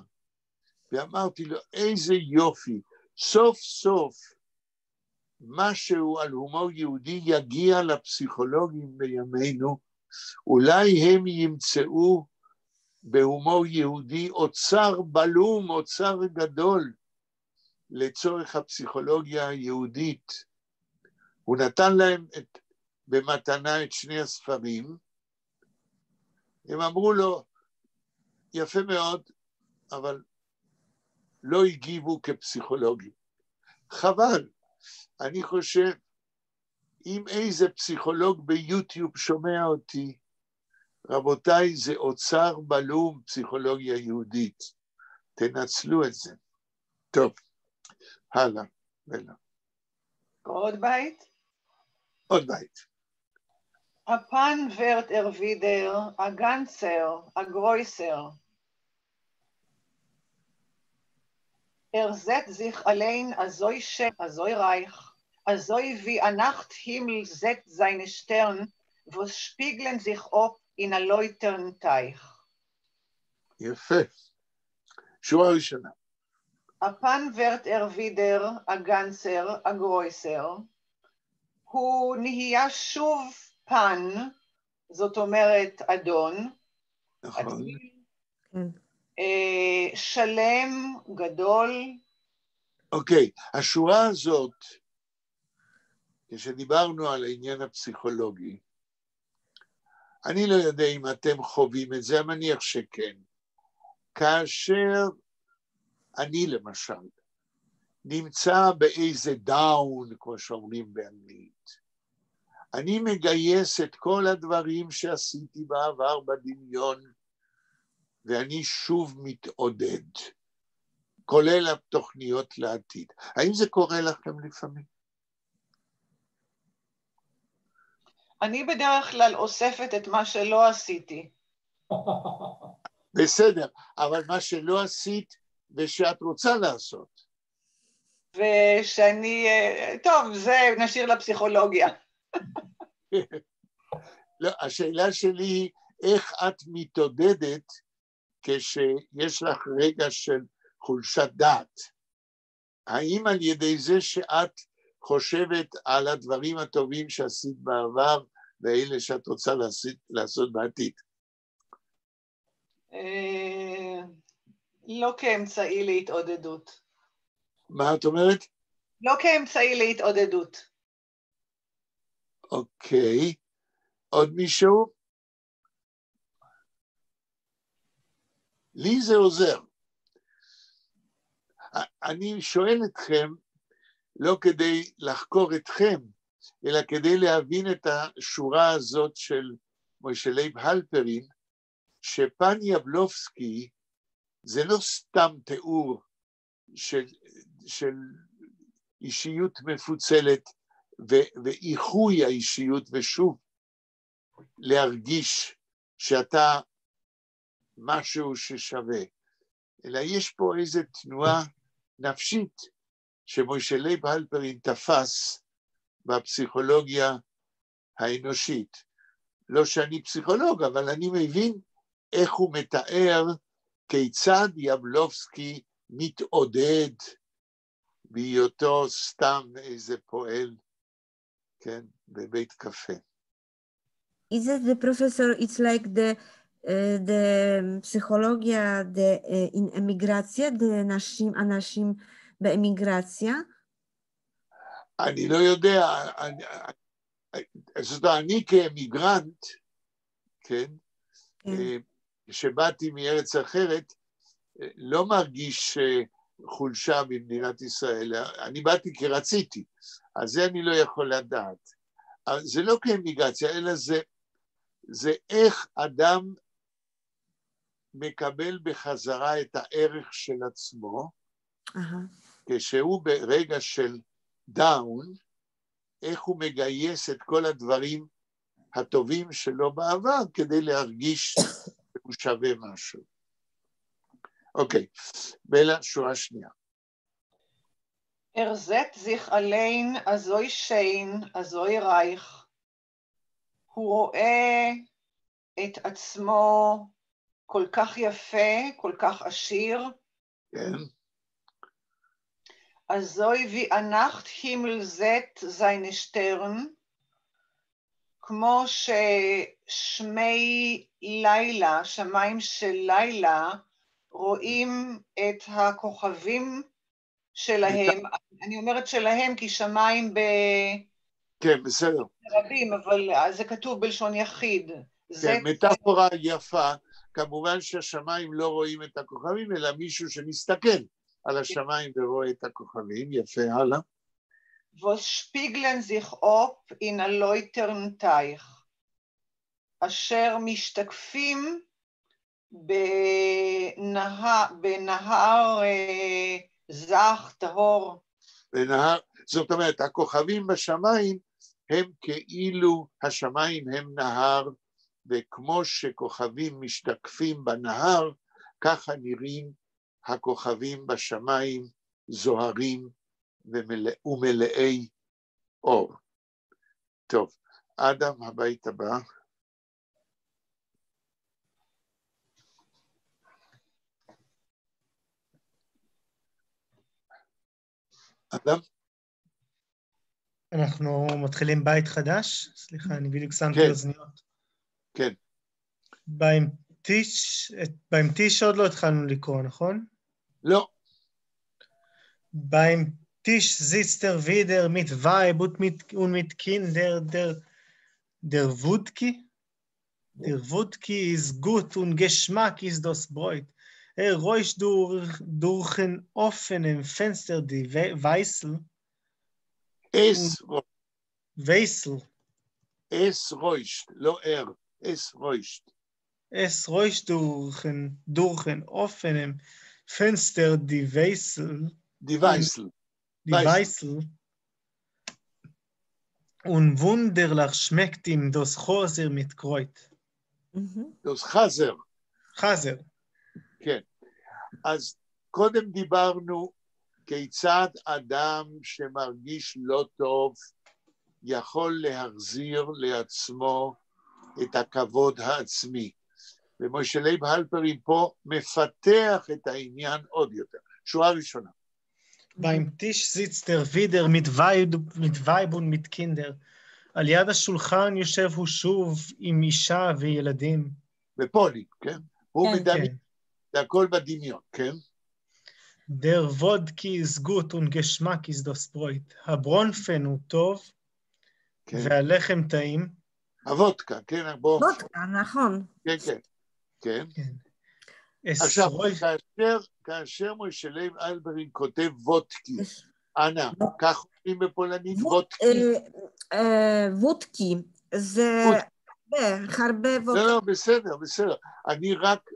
ואמרתי לו, איזה יופי, סוף סוף משהו על הומור יהודי יגיע לפסיכולוגים בימינו, אולי הם ימצאו בהומור יהודי אוצר בלום, אוצר גדול, לצורך הפסיכולוגיה היהודית. הוא נתן להם במתנה את שני הספרים, הם אמרו לו, יפה מאוד, אבל לא הגיבו כפסיכולוגים. חבל, אני חושב, אם איזה פסיכולוג ביוטיוב שומע אותי, רבותיי, זה אוצר בלום פסיכולוגיה יהודית. תנצלו את זה. טוב, הלאה. עוד בית? עוד בית. הפן ורד ארווידר, הגנצר, הגרויסר. Zet sich allein azoi reich, azoi wie a Nacht Himmel set seine Stern, wo spiegeln sich ob in a läutern Teich. יפה. שורה ראשונה. הפן ורד ארווידר, הגנצר, הגרויסר, הוא נהיה שוב פן, זאת אומרת אדון, נכון. שלם, גדול. אוקיי, השורה הזאת, כשדיברנו על העניין הפסיכולוגי, אני לא יודע אם אתם חווים את זה, אני מניח שכן. כאשר אני למשל, נמצא באיזה דאון, כמו שאומרים באנגלית. אני מגייס את כל הדברים שעשיתי בעבר בדמיון, ואני שוב מתעודד, כולל התוכניות לעתיד. האם זה קורה לכם לפעמים? אני בדרך כלל אוספת את מה שלא עשיתי. בסדר, אבל מה שלא עשית ושאת רוצה לעשות. ושאני, טוב, זה נשאיר לפסיכולוגיה. לא, השאלה שלי היא, איך את מתעודדת כשיש לך רגע של חולשת דעת? האם על ידי זה שאת חושבת על הדברים הטובים שעשית בעבר, ואלה שאת רוצה לעשות בעתיד? לא כאמצעי להתעודדות. מה את אומרת? לא כאמצעי להתעודדות. אוקיי. עוד מישהו? לי זה עוזר. אני שואל אתכם, לא כדי לחקור אתכם, אלא כדי להבין את השורה הזאת של מוישה לייב הלפרין, שפן יבלובסקי זה לא סתם תיאור של אישיות מפוצלת ואיחוי האישיות, ושוב להרגיש שאתה משהו ששווה, אלא יש פה איזו תנועה נפשית שמוישה לייב הלפרין תפס בפסיכולוגיה האנושית. לא שאני פסיכולוג, אבל אני מבין איך הוא מתאר כיצד יבלובסקי מתעודד בהיותו סתם איזה פועל, כן, בבית קפה. Is it the professor, it's like the psychologia in emigracja, the אנשים באמיגרציה? אני לא יודע, זאת אומרת, אני כאמיגרנט, כן, שבאתי מארץ אחרת, לא מרגיש חולשה במדינת ישראל, אני באתי כי רציתי, אז זה אני לא יכול לדעת. זה לא כאמיגרציה, אלא זה איך אדם מקבל בחזרה את הערך של עצמו, כשהוא ברגע של דאון, איך הוא מגייס את כל הדברים הטובים שלו בעבר, כדי להרגיש שהוא שווה משהו. אוקיי, ולשורה שנייה. ארזת זיך עליין, אזוי שיין, אזוי רייך. הוא רואה את עצמו כל כך יפה, כל כך עשיר. כן. אזוי wie Nacht Himmel set seine Stern, כמו ששמי לילה, שמיים של לילה, רואים את הכוכבים שלהם, אני אומרת שלהם כי שמיים כן, בסדר. רבים, אבל זה כתוב בלשון יחיד. כן, מטאפורה יפה, כמובן שהשמיים לא רואים את הכוכבים, אלא מישהו שמסתכל על השמיים ורואה את הכוכבים, יפה, הלאה. Was spiegeln sich ob in a läutern Teich, אשר משתקפים בנהר זך, טהור. זאת אומרת, הכוכבים בשמיים הם כאילו, השמיים הם נהר, וכמו שכוכבים משתקפים בנהר, ככה נראים הכוכבים בשמיים זוהרים ומלאי אור. טוב, אדם, הבית הבא. אדם? אנחנו מתחילים בית חדש? סליחה, אני בדיוק שמתי אוזניות. כן. beim Tisch עוד לא התחלנו לקרוא, נכון? לא. beim Tisch sitzt wieder mit Weib und mit Kinder der Wodki. Der Wodki ist gut und Geschmack ist das Brot. רויש דורכן אופנם פנסטר די וייסל. וייסל. אס רוישט, לא אס רוישט. Es roish durch offenem Fenster die Weißel. Und wunderlich schmeckt ihm das Chaser mit Kreuz. Das Chaser. Chaser. כן. אז קודם דיברנו כיצד אדם שמרגיש לא טוב יכול להחזיר לעצמו את הכבוד העצמי. ומשה לייב הלפרין פה מפתח את העניין עוד יותר. שורה ראשונה. Beim Tisch sitzt wieder mit Weib und mit Kinder. על יד השולחן יושב הוא שוב עם אישה וילדים. בפולים, כן? הוא מדמיין, זה הכל בדמיון, כן? Der Wodki ist gut und Geschmack ist das Brot. הברונפן הוא טוב, והלחם טעים. הוודקה, כן? וודקה, נכון. כן, כן. כן. עכשיו, כאשר משה לייב הלפרין כותב וודקי, אנה, כך אומרים בפולנית וודקי? וודקי, זה הרבה וודקי. לא, בסדר. אני רק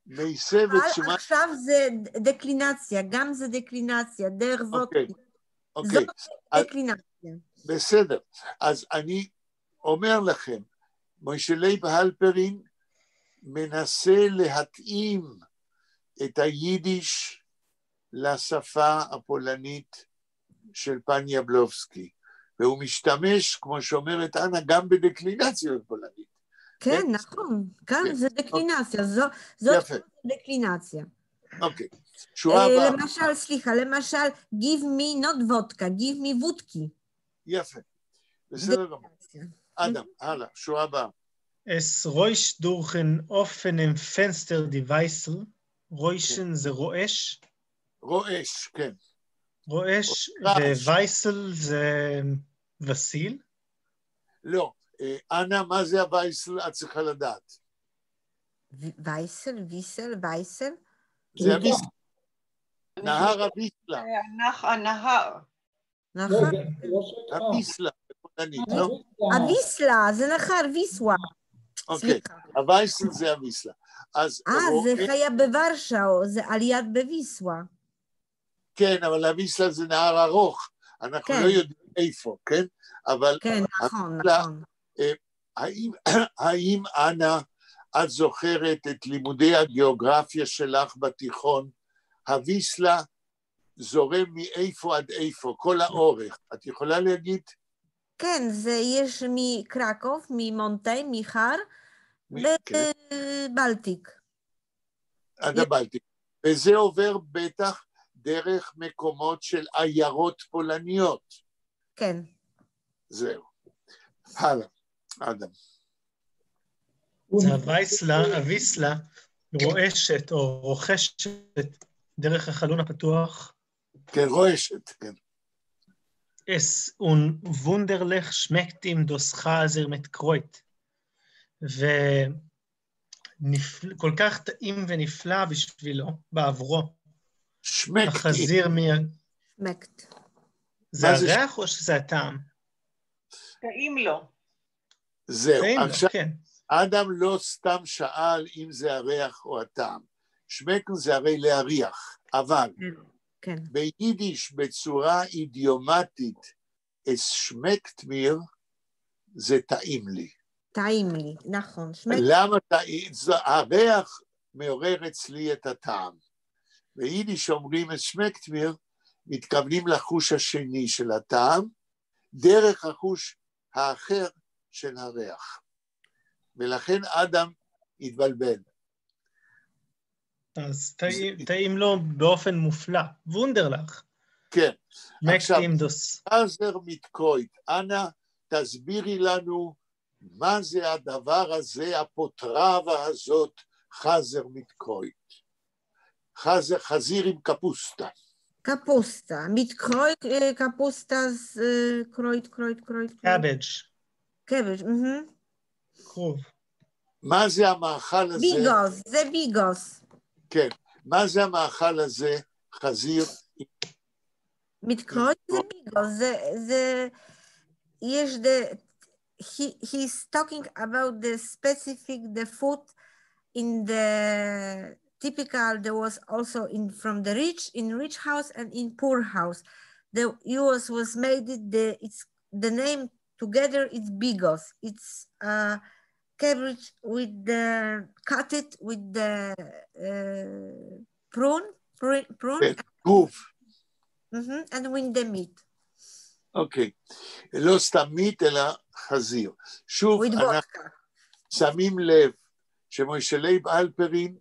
מייסב את שמה... עכשיו זה דקלינציה, גם זה דקלינציה, דרך וודקי. זאת דקלינציה. בסדר, אז אני אומר לכם, משה לייב הלפרין מנסה להתאים את היידיש לשפה הפולנית של פן יבלובסקי, והוא משתמש, כמו שאומרת אנה, גם בדקלינציה בפולנית. כן, נכון, כאן זה דקלינציה, זאת דקלינציה. אוקיי, שורה הבאה. למשל, give me not vodka, give me וודקי. יפה, בסדר גמור. אדם, הלאה, שורה הבאה. Es רויש דורכן אופנם פנסטר די וייסל. רוישן זה רועש. רועש, כן. רועש, ווייסל זה וסיל? לא, אנה, מה זה הווייסל? את צריכה לדעת. וייסל, וייסל? זה הוויסל. נהר הוויסלה. הנהר. נכון. הוויסלה, לא? הוויסלה, זה נהר ויסווה. אוקיי, הווייסל זה הוויסלה. זה חיה בוורשאו, זה על יד בוויסווה. כן, אבל הוויסלה זה נהר ארוך, אנחנו לא יודעים איפה, כן? אבל... כן, נכון. האם אנה, את זוכרת את לימודי הגיאוגרפיה שלך בתיכון? הוויסלה זורם מאיפה עד איפה, כל האורך. את יכולה להגיד? כן, זה יש מקרקוב, ממונטי, מחר, בבלטיק. עד הבלטיק. וזה עובר בטח דרך מקומות של עיירות פולניות. כן. זהו. הלאה, אדם. זה הוויסלה רועשת או רוחשת דרך החלון הפתוח. כן, רועשת, כן. Es wunderlich schmeckt ihm das Chaser mit Kreuz. וכל כך טעים ונפלא בשבילו, בעבורו. שמקט. החזיר שמקט. זה הריח או שזה הטעם? טעים לו. זהו, עכשיו, כן. אדם לא סתם שאל אם זה הריח או הטעם. שמקט זה הרי להריח, אבל... כן. ביידיש בצורה אידיומטית, es schmeckt mir, זה טעים לי. טעים לי, נכון. למה טעים? הריח מעורר אצלי את הטעם. ביידיש אומרים es schmeckt mir, מתכוונים לחוש השני של הטעם, דרך החוש האחר של הריח. ולכן אדם התבלבל. אז טעים לו באופן מופלא, וונדרלך. כן. עכשיו, חזר מתקרויט. אנה, תסבירי לנו מה זה הדבר הזה, הפוטרבה הזאת, חזר מתקרויט. חזיר עם קפוסטה. קפוסטה. מתקרויט, קפוסטה, קרויט. קאבג'. קאבג', קרוב. מה זה המאכל הזה? ביגוס, זה ביגוס. כן. מה זה המאכל הזה, חזיר? מתקרות זה ביגו, יש he's talking about the specific, the food in the typical, there was also from the rich house and in poor house. The US was made it's the name together, it's bigos. It's cabbage with the cut it with the prune גוף. and with the meat. אוקיי. לא סתם מיט, אלא חזיר. שוב, אנחנו שמים לב שמוישה לייב אלפרין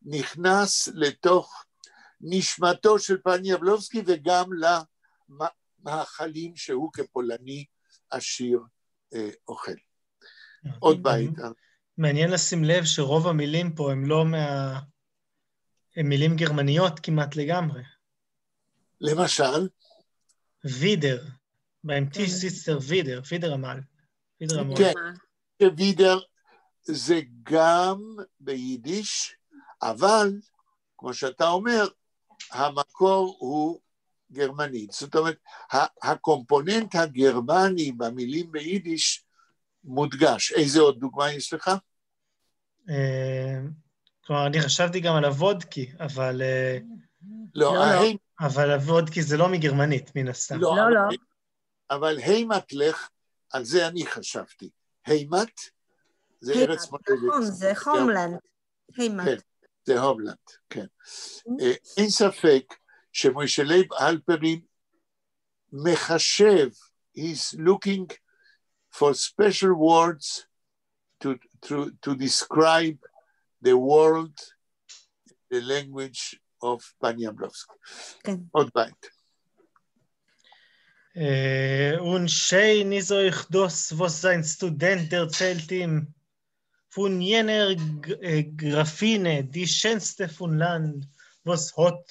נכנס לתוך נשמתו של פני יבלובסקי וגם למאכלים שהוא כפולני עשיר אוכל. עוד בית. מעניין לשים לב שרוב המילים פה הם לא הם מילים גרמניות כמעט לגמרי. למשל? וידר. beim Tisch sitzt der וידר עמל. כן, וידר זה גם ביידיש, אבל, כמו שאתה אומר, המקור הוא גרמנית. זאת אומרת, הקומפוננט הגרמני במילים ביידיש מודגש. איזה עוד דוגמה יש לך? כלומר, אני חשבתי גם על הוודקי, אבל... לא. אבל הוודקי זה לא מגרמנית, מן הסתם. לא. אבל הימת לך, על זה אני חשבתי. הימת זה ארץ מולדת. זה הומלנד. כן, זה הומלנד, כן. אין ספק שמוישה לייב אלפרין מחשב, he's looking for special words to describe the world, the language of פני יבלובסקי. עוד בית. Und schön ist euch das, was sein Student erzählt ihm von jener Grafine, die schönste von Land, was hat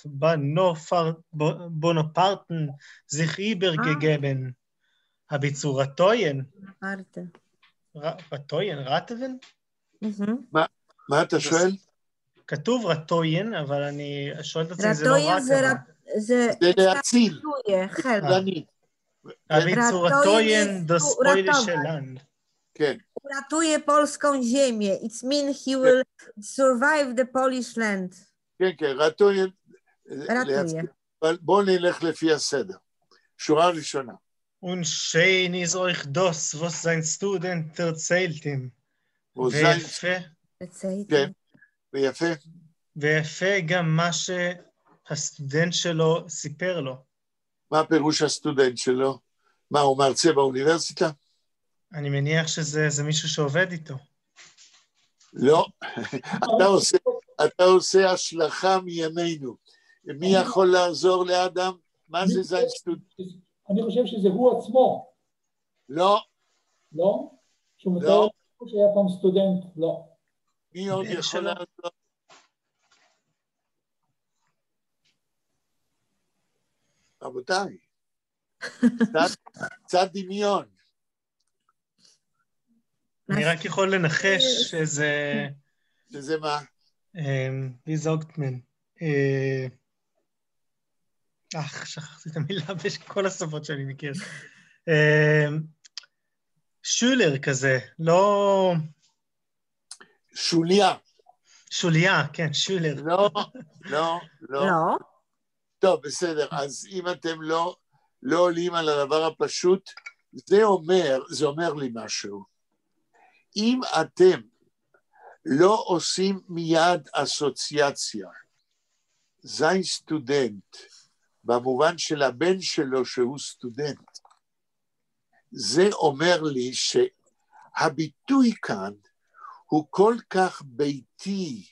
Bonaparten sich übergegeben. הביצורתוין. רטוין, רטוין? מה אתה שואל? כתוב רטוין, אבל אני שואל את עצמי, זה לא רטוין. זה להציל. הביצורתוין דוס פוילישה לנד. כן. Uratuje polską ziemię. It means he will survive the Polish land. כן, כן, רטוין. אבל בואו נלך לפי הסדר. שורה ראשונה. Und schön ist euch das, was sein Student erzählt ihm. ויפה. כן, ויפה. ויפה גם מה שהסטודנט שלו סיפר לו. מה פירוש הסטודנט שלו? מה, הוא מרצה באוניברסיטה? אני מניח שזה מישהו שעובד איתו. לא, אתה עושה השלכה מימינו. מי יכול לעזור לאדם? מה זה זין סטודנט? אני חושב שזה הוא עצמו. לא. לא? שהוא מתאר שהיה פעם סטודנט, לא. מי עוד יכול לעזור? רבותיי, קצת דמיון. אני רק יכול לנחש שזה... שזה מה? wie sagt man? שכחתי את המילה בכל השפות שאני מכיר. שולר כזה, לא... שוליה. שוליה, כן, שולר. לא. לא. טוב, בסדר, אז אם אתם לא עולים על הדבר הפשוט, זה אומר לי משהו. אם אתם לא עושים מיד אסוציאציה, זין סטודנט, במובן של הבן שלו שהוא סטודנט, זה אומר לי שהביטוי כאן הוא כל כך ביתי,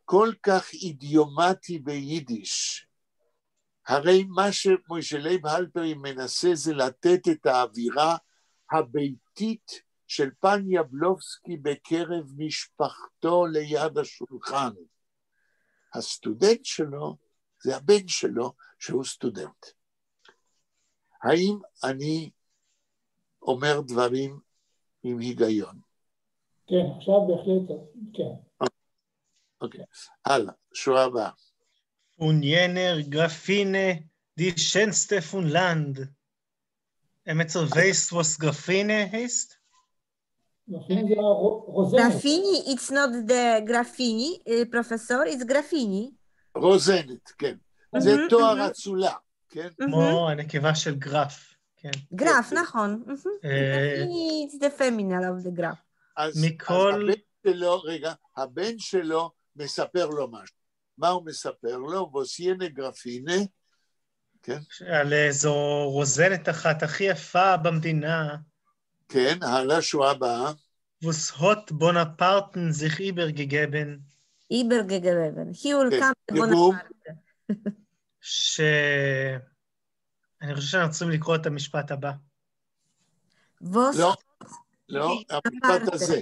כל כך אידיומטי ביידיש. הרי מה שמוישה לייב אלפרין מנסה זה לתת את האווירה הביתית של פני יבלובסקי בקרב משפחתו ליד השולחן. הסטודנט שלו זה הבן שלו שהוא סטודנט. האם אני אומר דברים עם היגיון? כן, עכשיו בהחלט, כן. אוקיי, הלאה, שורה הבאה. Von jener Grafine, die schönste von Land. Emetzel weißt, was Grafine heißt? גרפיני זה הרוזנת. Graffini, it's not the graffini, professor, it's graffini. רוזנת, כן. זה תואר אצולה, כן? כמו הנקבה של גרף, כן. גרף, נכון. Graffini, it's the feminine of the graph. אז הבן שלו, רגע, הבן שלו מספר לו משהו. מה הוא מספר לו? ווסיינה גרפינה, כן? על איזו רוזנת אחת הכי יפה במדינה. כן, הלאה, שורה הבאה. Was hat Bonaparte sich übergegeben? Übergegeben. He will come to תרגום. Bonaparte. אני חושב שאנחנו צריכים לקרוא את המשפט הבא. לא, לא, המשפט הזה.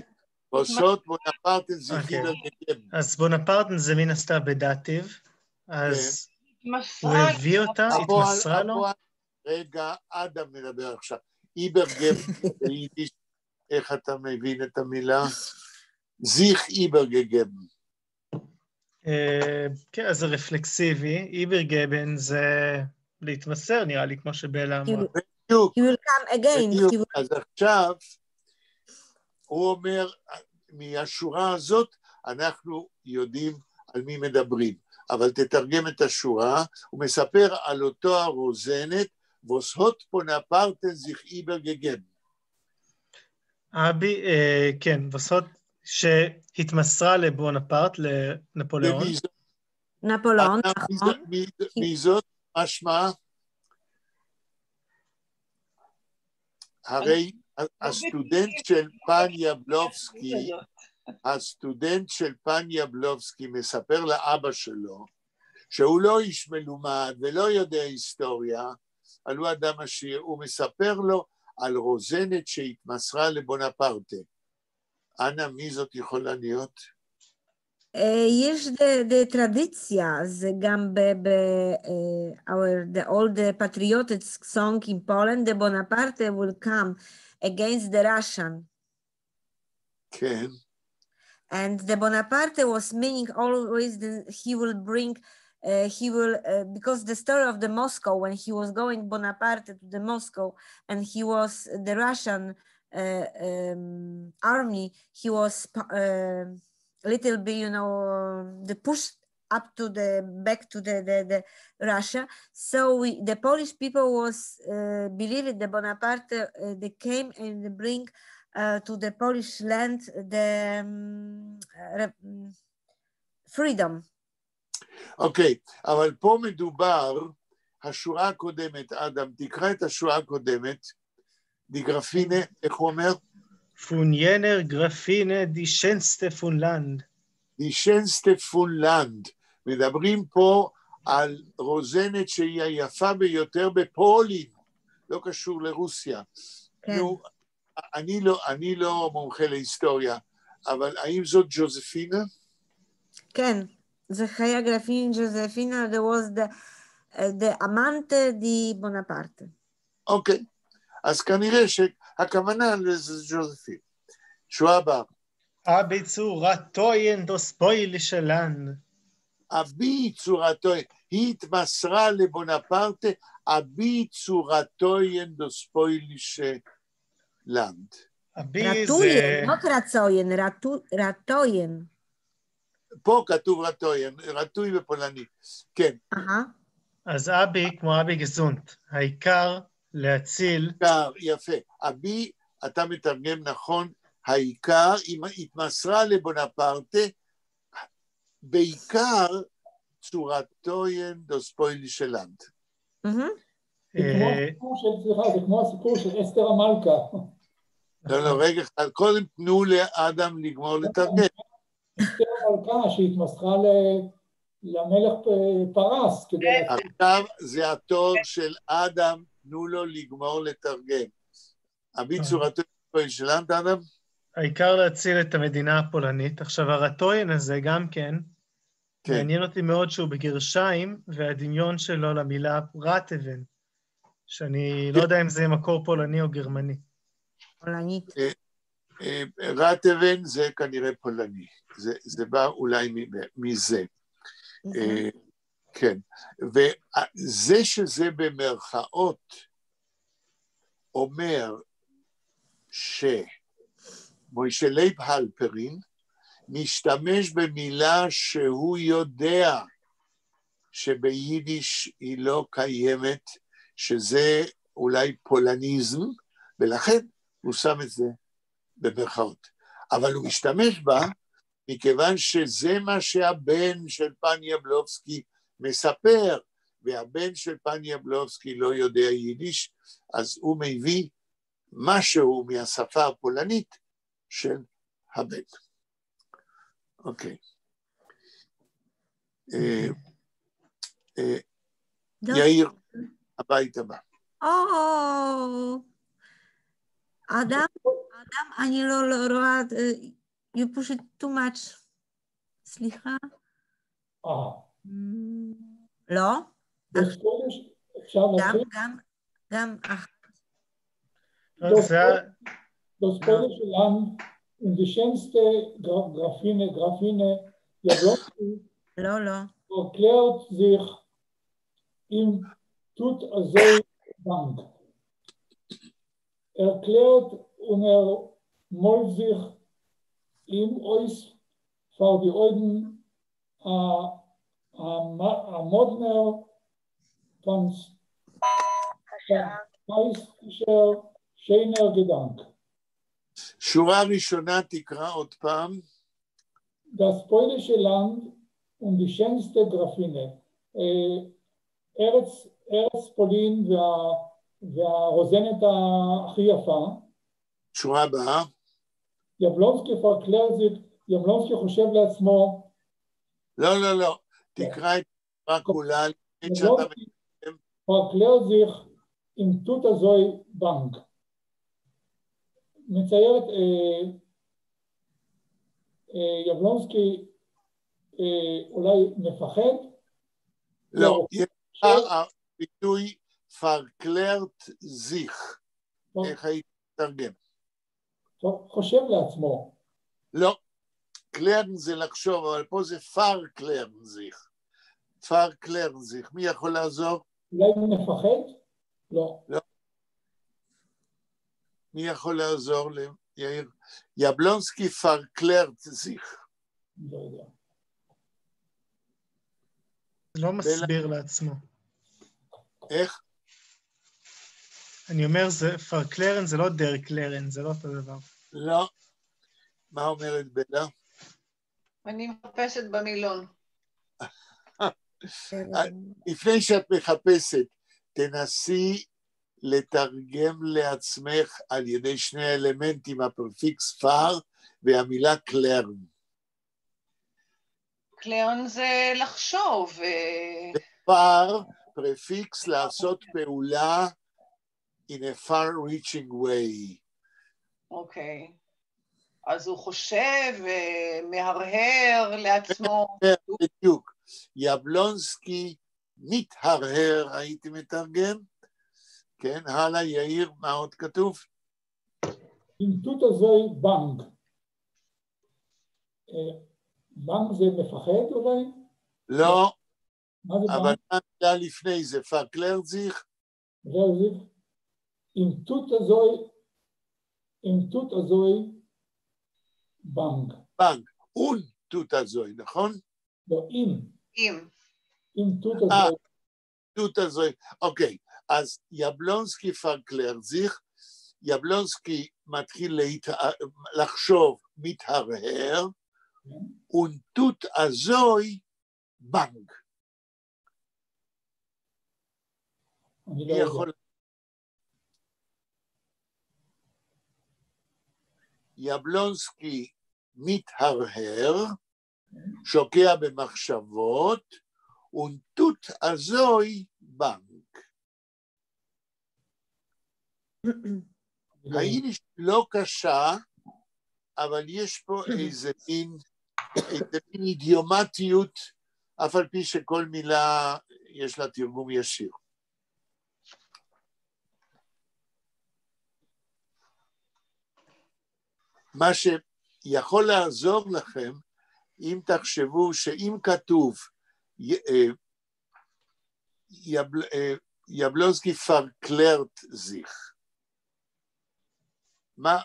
עושות בונפרטן sich übergegeben. אז בונפרטן זה מן הסתם בדאטיב, אז הוא הביא אותה, התמסרה לו. רגע, אדם מדבר עכשיו. übergeben ביידיש, איך אתה מבין את המילה? sich übergegeben. כן, אז זה רפלקסיבי, איברגבן זה להתמסר, נראה לי כמו שבלה אמרה. בדיוק. He will come again. אז עכשיו, הוא אומר, מהשורה הזאת, אנחנו יודעים על מי מדברים, אבל תתרגם את השורה, הוא מספר על אותו הרוזנת, ווס-הוט בונפרטן sich übergegeben. אבי, כן, ווס-הוט, שהתמסרה לבונפרט, לנפוליאון. נפוליאון, נכון. מי זאת? משמע? הרי הסטודנט של פן יבלובסקי מספר לאבא שלו, שהוא לא איש מלומד ולא יודע היסטוריה, אבל הוא אדם עשיר, הוא מספר לו על רוזנת שהתמסרה לבונפרטה. אנה, מי זאת יכולה להיות? יש טרדיציה, זה גם the old patriotic song in Poland, the Bonaparte will come against the Russian. כן. And the Bonaparte was meaning always that he will bring, because the story of the Moscow, when he was going Bonaparte to the Moscow, and he was the Russian army, he was little bit, the push up to the back to the Russia. So the Polish people was believing the Bonaparte they came and bring to the Polish land the freedom. אוקיי, אבל פה מדובר, השורה הקודמת, אדם, תקרא את השורה הקודמת, די גרפינה, איך הוא אומר? Von jener Grafine, die schönste von Land. Die schönste von Land. מדברים פה על רוזנת שהיא היפה ביותר בפולין, לא קשור לרוסיה. כן. נו, אני לא מומחה להיסטוריה, אבל האם זאת ג'וזפינה? כן, זה חיה גרפין ג'וזפינה, there was the amante di Bonaparte. אוקיי, אז כנראה שהכוונה לזה ג'וזפינה. שורה הבאה. אבי צורתוין דו ספוילישה לנד. אבי צורתוין, היא התמסרה לבונפרטה, אבי צורתוין דו ספוילישה לנד. אבי זה... רטוין, לא רצוין, רטוין. פה כתוב רטוין, רטוי בפולנית, כן. אז אבי כמו אבי גזונט, העיקר להציל... העיקר, יפה. אבי, אתה מתרגם נכון, העיקר, היא התמסרה לבונפרטה, בעיקר צורתוין דו ספוילישה לנד. זה כמו הסיפור של אסתר המלכה. לא, רגע, קודם תנו לאדם לגמור לתרגם. אסתר המלכה שהתמסרה למלך פרס. עכשיו זה התור של אדם, תנו לו לגמור לתרגם. אבי צורתוין דו ספוילישה לנד, אדם? העיקר להציל את המדינה הפולנית. עכשיו, הרטוין הזה גם כן, מעניין אותי מאוד שהוא בגרשיים, והדמיון שלו למילה רטבן, שאני לא יודע אם זה מקור פולני או גרמני. פולנית. רטבן זה כנראה פולני, זה בא אולי מזה. כן, וזה שזה במרכאות אומר שמוישה לייב הלפרין משתמש במילה שהוא יודע שביידיש היא לא קיימת, שזה אולי פולניזם, ולכן הוא שם את זה במרכאות. אבל הוא משתמש בה מכיוון שזה מה שהבן של פן יבלובסקי מספר, והבן של פן יבלובסקי לא יודע יידיש, אז הוא מביא משהו מהשפה הפולנית של הבן. אוקיי. יאיר, הבית הבא. אדם, אני לא רואה, you push it too much. סליחה. לא? גם Das polnische Land und die schönste Grafine Jablonski erklärt sich im Tut Azoi Bank. Erklärt und mollt sich im Eis vor die Augen Modner von geistlicher schöner Gedanke. שורה ראשונה תקרא עוד פעם. Das polnische Land und die schönste Grafine. ארץ פולין והרוזנת הכי יפה. שורה הבאה. יבלונסקי חושב לעצמו. לא. תקרא את השורה כולה. יבלונסקי erklärt sich im Tutazoi Bank. מציירת יבלונסקי אולי מפחד? לא, יש ביטוי פרקלרט זיך. איך היית תרגם? חושב לעצמו. לא, קלרן זה לחשוב, אבל פה זה פרקלרן זיך. פרקלרן זיך. מי יכול לעזור? אולי מפחד? לא. לא. מי יכול לעזור ליאיר? יבלונסקי פרקלרט זיך. לא יודע. לא מסביר לעצמו. איך? אני אומר, פרקלרן זה לא דרקלרן, זה לא אותו דבר. לא. מה אומרת בלה? אני מחפשת במילון. לפני שאת מחפשת, תנסי לתרגם לעצמך על ידי שני האלמנטים, הפרפיקס פאר והמילה קלרן. קלרן זה לחשוב. פאר, פרפיקס לעשות פעולה in a far-reaching way. אוקיי. אז הוא חושב ומהרהר לעצמו. בדיוק. יבלונסקי מתהרהר, הייתי מתרגם. כן, הלאה, יאיר, מה עוד כתוב? עם תותazoi בנק. בנק זה מפחד אולי? לא. מה זה בנק? אבל המילה לפני זה פרקלרזיך. עם תותazoi בנק. בנק, און תותazoi, נכון? לא, עם תותazoi. תותazoi, אוקיי. אז יבלונסקי פרקלרזיך, יבלונסקי מתחיל לחשוב, מתהרהר, ונתותazoi בנק. אני לא יודע. יבלונסקי מתהרהר, שוקע במחשבות, ונתותazoi בנק. היידיש לא קשה, אבל יש פה איזה מין אידיומטיות, אף על פי שכל מילה יש לה תרגום ישיר. מה שיכול לעזור לכם, אם תחשבו שאם כתוב יבלוזקי פרקלרט זיך,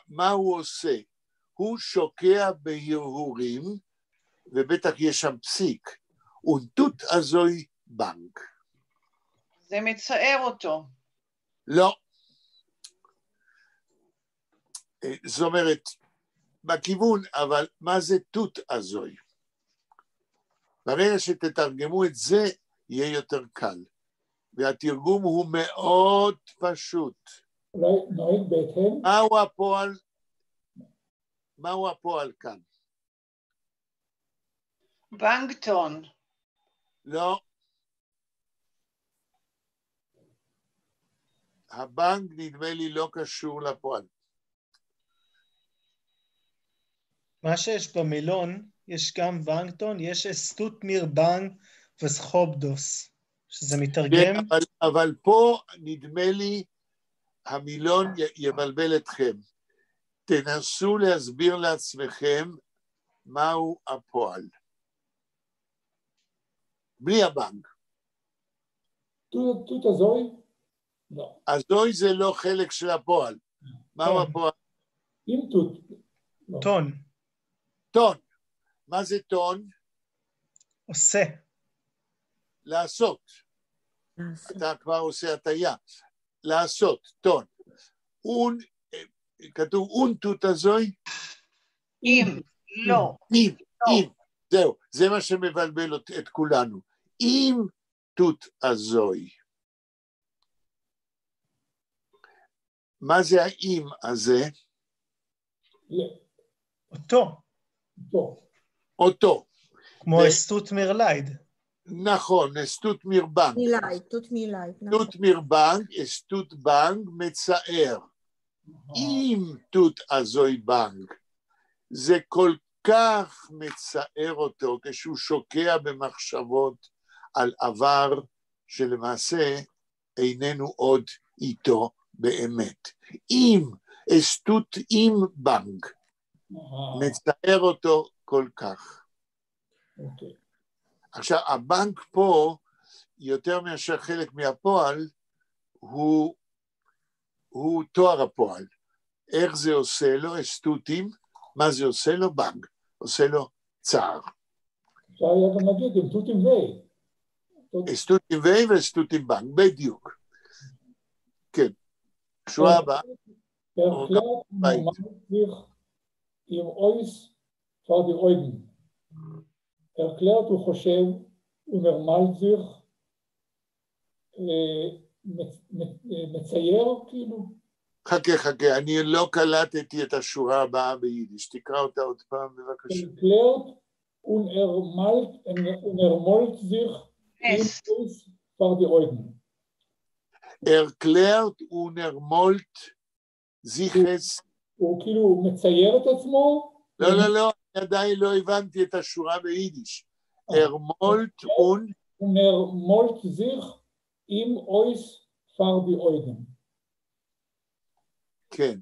מה הוא עושה? הוא שוקע בהרהורים, ובטח יש שם פסיק, ונטוט אזוי בנק. זה מצער אותו. לא. זאת אומרת, בכיוון, אבל מה זה תות אזוי? ברגע שתתרגמו את זה, יהיה יותר קל. והתרגום הוא מאוד פשוט. נוהג בהתאם? מהו הפועל כאן? בנקטון. לא. הבנק נדמה לי לא קשור לפועל. מה שיש במילון, יש גם בנקטון, יש אסטות מירבן וסחובדוס, שזה מתרגם. כן, אבל פה נדמה לי המילון יבלבל אתכם. תנסו להסביר לעצמכם מהו הפועל. בלי הבנק. תות הזוי? לא. הזוי זה לא חלק של הפועל. מהו הפועל? עם תות. טון. טון. מה זה טון? עושה. לעשות. אתה כבר עושה הטיה. לעשות, טון. כתוב תות הזוי? לא. אם. זהו, זה מה שמבלבל את כולנו. אם תות הזוי. מה זה האם הזה? אותו. כמו אסטות מירלייד. נכון, אסטות מירבנק. תות מירבנק, אסטות בנק, מצער. אם תות הזוי בנק, זה כל כך מצער אותו כשהוא שוקע במחשבות על עבר שלמעשה איננו עוד איתו באמת. אם אסטות עם בנק, מצער אותו כל כך. עכשיו, הבנק פה, יותר מאשר חלק מהפועל, הוא תואר הפועל. איך זה עושה לו? אסטותים, מה זה עושה לו? בנק. עושה לו צער. אפשר היה גם להגיד, עם תות עם וי. אסטות עם וי ואסטות עם בנק, בדיוק. כן. שורה הבאה. Erklärt normal sich im Eus vor die Augen. Erklärt הוא חושב, הוא נורמל sich, מצייר כאילו. חכה, אני לא קלטתי את השורה הבאה ביידיש, תקרא אותה עוד פעם בבקשה. Erklärt und ermalt sich im Eus vor die Augen. Erklärt und ermalt sich es. הוא כאילו מצייר את עצמו? לא, עדיין לא הבנתי את השורה ביידיש. Ermalt und ermalt sich im Eus vor die Augen. כן.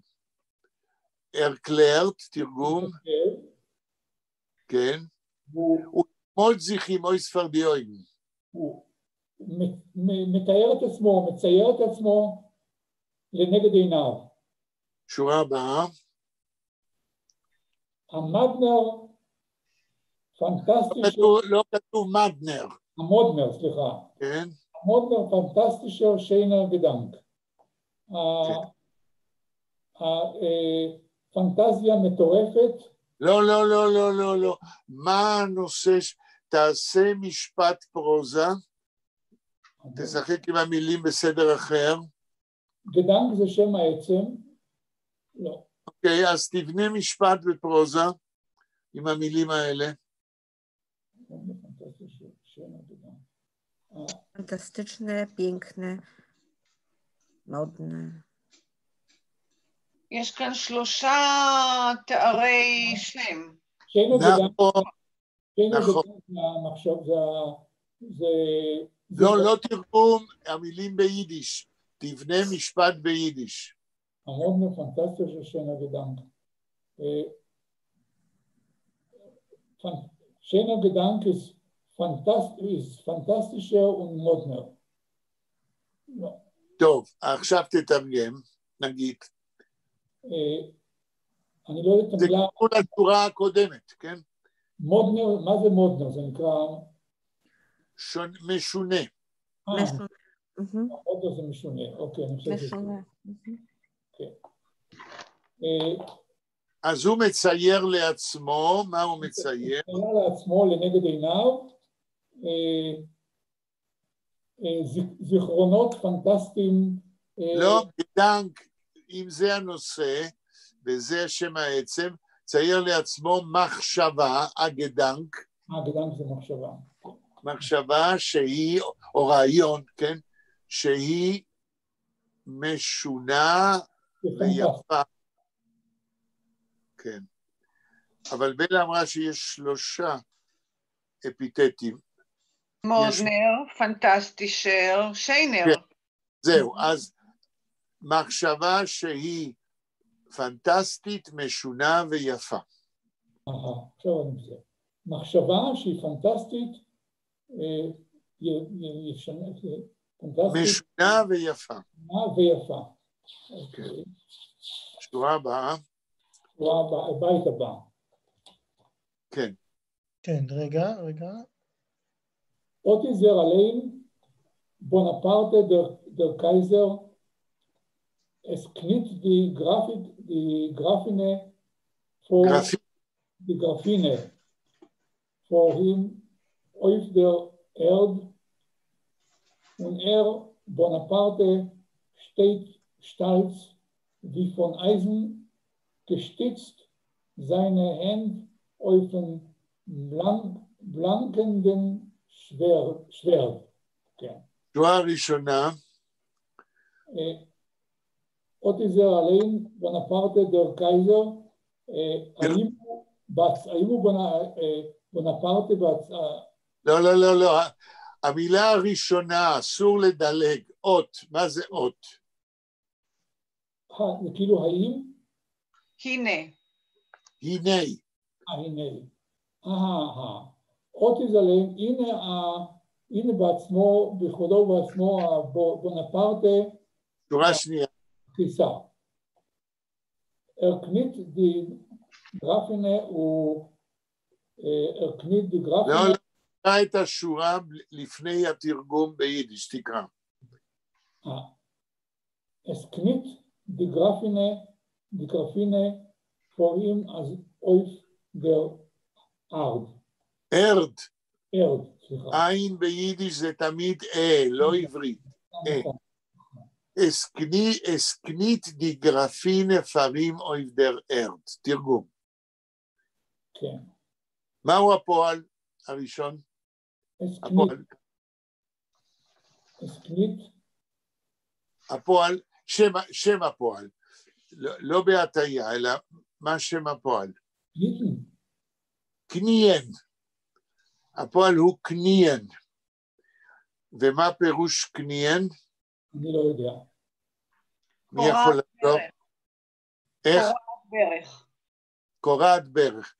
erklärt, תרגום. כן. ומות זיכים אוי ספרדיוין. הוא מתאר את עצמו, מצייר את עצמו לנגד עיניו. שורה הבאה. המדנר, פנטסטי... לא כתוב מדנר. המודנר, סליחה. כן. המודנר פנטסטישר שיינר גדנק. הפנטזיה מטורפת. לא. מה הנושא? תעשה משפט פרוזה, תשחק עם המילים בסדר אחר. גדנק זה שם העצם. לא. אוקיי, אז תבנה משפט בפרוזה עם המילים האלה. Fantastyczne, piękne, modne. יש כאן 3 תארי שם. נכון. לא תרגום, המילים ביידיש. תבנה משפט ביידיש. המודנה פנטסטיה של שנה גדנק. schöner Gedanke ist fantastischer und moderner. טוב, עכשיו תתרגם, נגיד. אני לא יודע את זה המילה... כל הצורה הקודמת, כן? מודנר, מה זה מודנר? זה נקרא... משונה. מודנר זה משונה, אוקיי, אני חושב שזה... אוקיי. אז הוא מצייר לעצמו, מה הוא מצייר? הוא מצייר לעצמו לנגד עיניו, זיכרונות פנטסטיים. לא, גדנק, אם זה הנושא, וזה שם העצם, צייר לעצמו מחשבה, הגדנק. הגדנק זה מחשבה. מחשבה שהיא, או רעיון, כן? שהיא משונה ויפה. כן. אבל בלה אמרה שיש 3 אפיתטים. מודנר, פנטסטישר, שיינר. כן. זהו, אז מחשבה שהיא פנטסטית, משונה ויפה. עכשיו אני מזה. מחשבה שהיא פנטסטית, משונה ויפה. ויפה. שורה הבאה. הבית הבא. כן. כן, רגע. Otizer allein, Bonaparte, der Kaiser, es knitt die Graphine vor ihm auf der Erde und Bonaparte, steht stolz wie von Eisen gestützt, seine Hände auf den blankenden Schwert. שורה ראשונה. Otizer allein, Bonaparte, der Kaiser, היו בונפרטה לא. המילה הראשונה, אסור לדלג, אות, מה זה אות? זה כאילו האם? הנה. הנה. Otizer allein, הנה בעצמו, בכבודו ובעצמו, בונפרטה, שורה שנייה. כיסה. קנית די גרפינה קנית די גרפינה... לא, תקרא את השורה לפני התרגום ביידיש, תקרא. קנית די גרפינה פורים אז אויף דר ארד. ארד. סליחה. עין ביידיש זה תמיד לא עברית. אסקנית די גרפינה פרים אויף דר ארד. תרגום. כן. מהו הפועל הראשון? אסקנית. הפועל, שם הפועל. לא בהטעיה, אלא מה שם הפועל? קניין. הפועל הוא קניין. ומה פירוש קניין? אני לא יודע. מי יכול לעזור? איך? קורת ברך.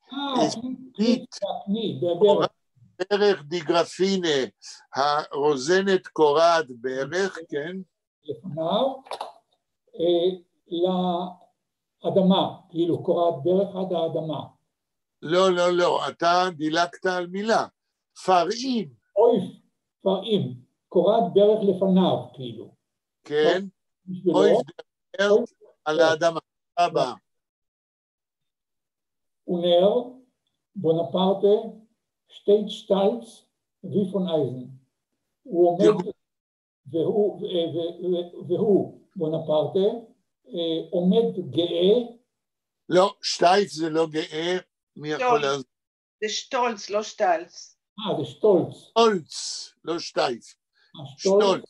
קורת ברך די גרפינה, הרוזנת קורת ברך, כן? לפניו, לאדמה, כאילו קורת ברך עד האדמה. לא, אתה דילגת על מילה. פרעים. פרעים, קורת ברך לפניו, כאילו. כן, אויף דרך על האדמה. הבא. ונר, בונפרטה, שטייט שטלץ, wie von Eisen. הוא עומד, והוא, בונפרטה, עומד גאה. לא, שטייץ זה לא גאה, מי יכול לעזור? זה שטולץ, לא שטלץ. זה שטולץ. שטולץ, לא שטייץ. שטולץ.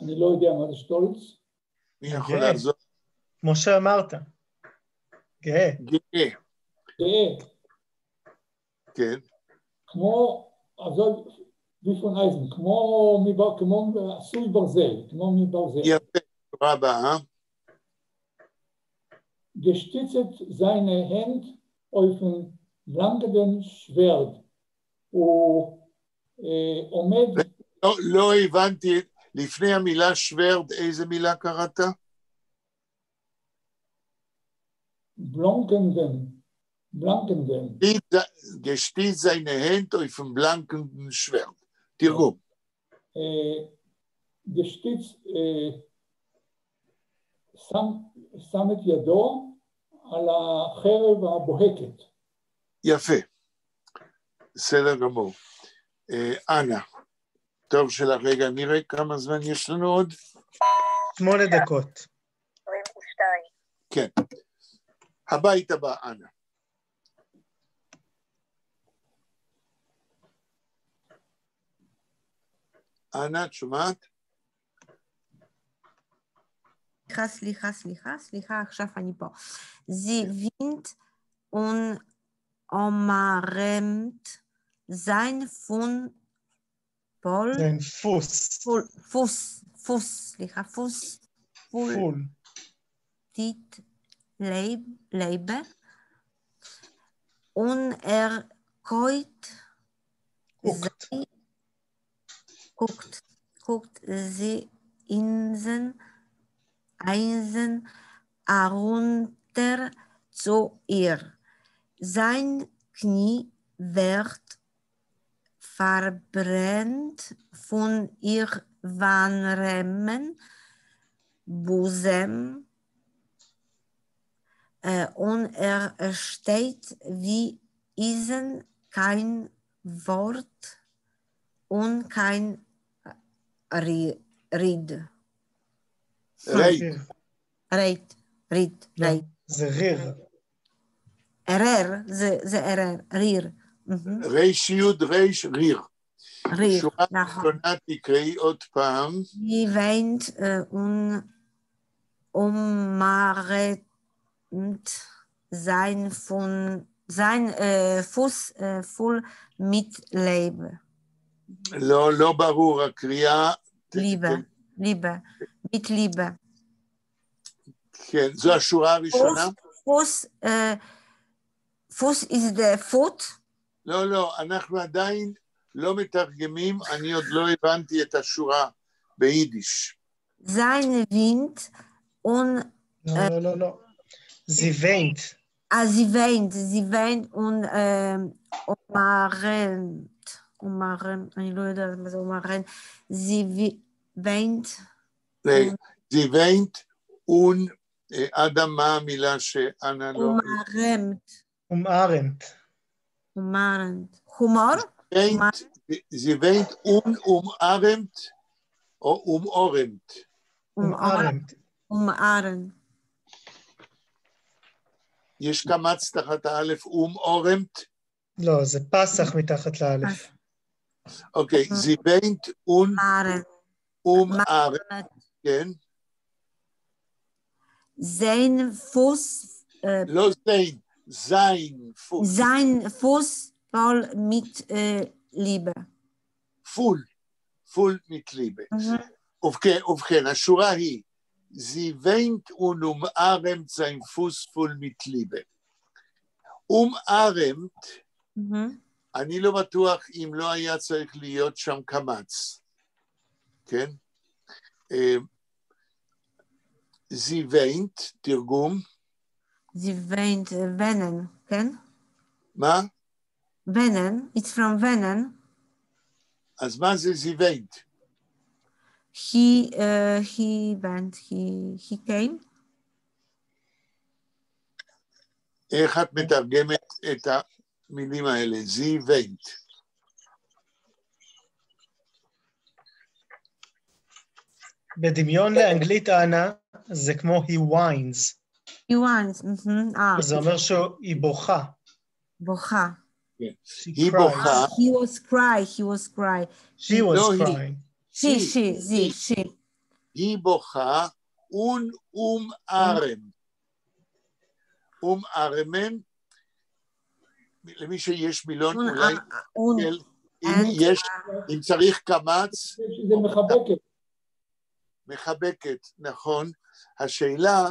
אני לא יודע מה זה שטולץ. מי יכול לעזור? כמו שאמרת. גאה. גאה. כן. כמו, עזוב, ביפון אייזן, כמו עשוי ברזל, כמו מברזל. יפה, תורה הבאה. Gestützt seine Hände auf den בלנקדן שוורט, הוא עומד... לא הבנתי, לפני המילה שוורט, איזה מילה קראת? בלנקדן. Gesteht seine Hände auf dem blanken Schwert. תרגום. גשטיץ שם את ידו על החרב הבוהקת. יפה. בסדר גמור. אנה, טוב של הרגע, נראה כמה זמן יש לנו עוד? 8 דקות. 22. כן. הבית הבא, אנה. אנה, את שומעת? סליחה, עכשיו אני פה. Sie winkt und umarmt sein Fuß. Sein Fuß. Fuß. Full. Die Leibe. Und guckt sie Eisen herunter zu ihr. Sein Knie wird verbrennt von ihr warmen Busen und steht wie Eisen, kein Wort und kein Ried. רייט. זה ריר. ריר. ריש יוד ריש ריר. שורה ראשונה תקראי עוד פעם. היא weint umarmt sein Fuß voll mit Liebe. לא ברור הקריאה. Liebe, mit Liebe. כן, זו השורה הראשונה? Fuß is the foot? לא, אנחנו עדיין לא מתרגמים, אני עוד לא הבנתי את השורה ביידיש. Sein Wind und... לא. Sie weint. Sie weint und umarmt, אני לא יודעת מה זה umarmt, sie weint. Sie weint und אדם, מה המילה שאנה לא... umarmt. Humor? Sie weint und umarmt או umarmt. יש קמץ תחת האלף umarmt? לא, זה פסח מתחת לאלף. אוקיי, sie weint und umarmt, כן? Sein Fuß... לא sein Fuß. Sein Fuß voll mit Liebe. Voll mit Liebe. ובכן, השורה היא, sie weint und umarmt sein Fuß voll mit Liebe. umarmt, אני לא בטוח אם לא היה צריך להיות שם קמץ. כן? Sie weint, תרגום. Sie weint, weinen, כן? מה? weinen, it's from weinen. אז מה זה sie weint? He went, he came. איך את מתרגמת את המילים האלה? sie weint. בדמיון לאנגלית, אנה, זה כמו he whines. He whines, זה אומר שהיא בוכה. בוכה. היא בוכה. He was crying. She was crying. She. היא בוכה umarmt. umarmen, למי שיש מילון אולי, אם צריך קמץ. זה מחבקת. מחבקת, נכון. השאלה,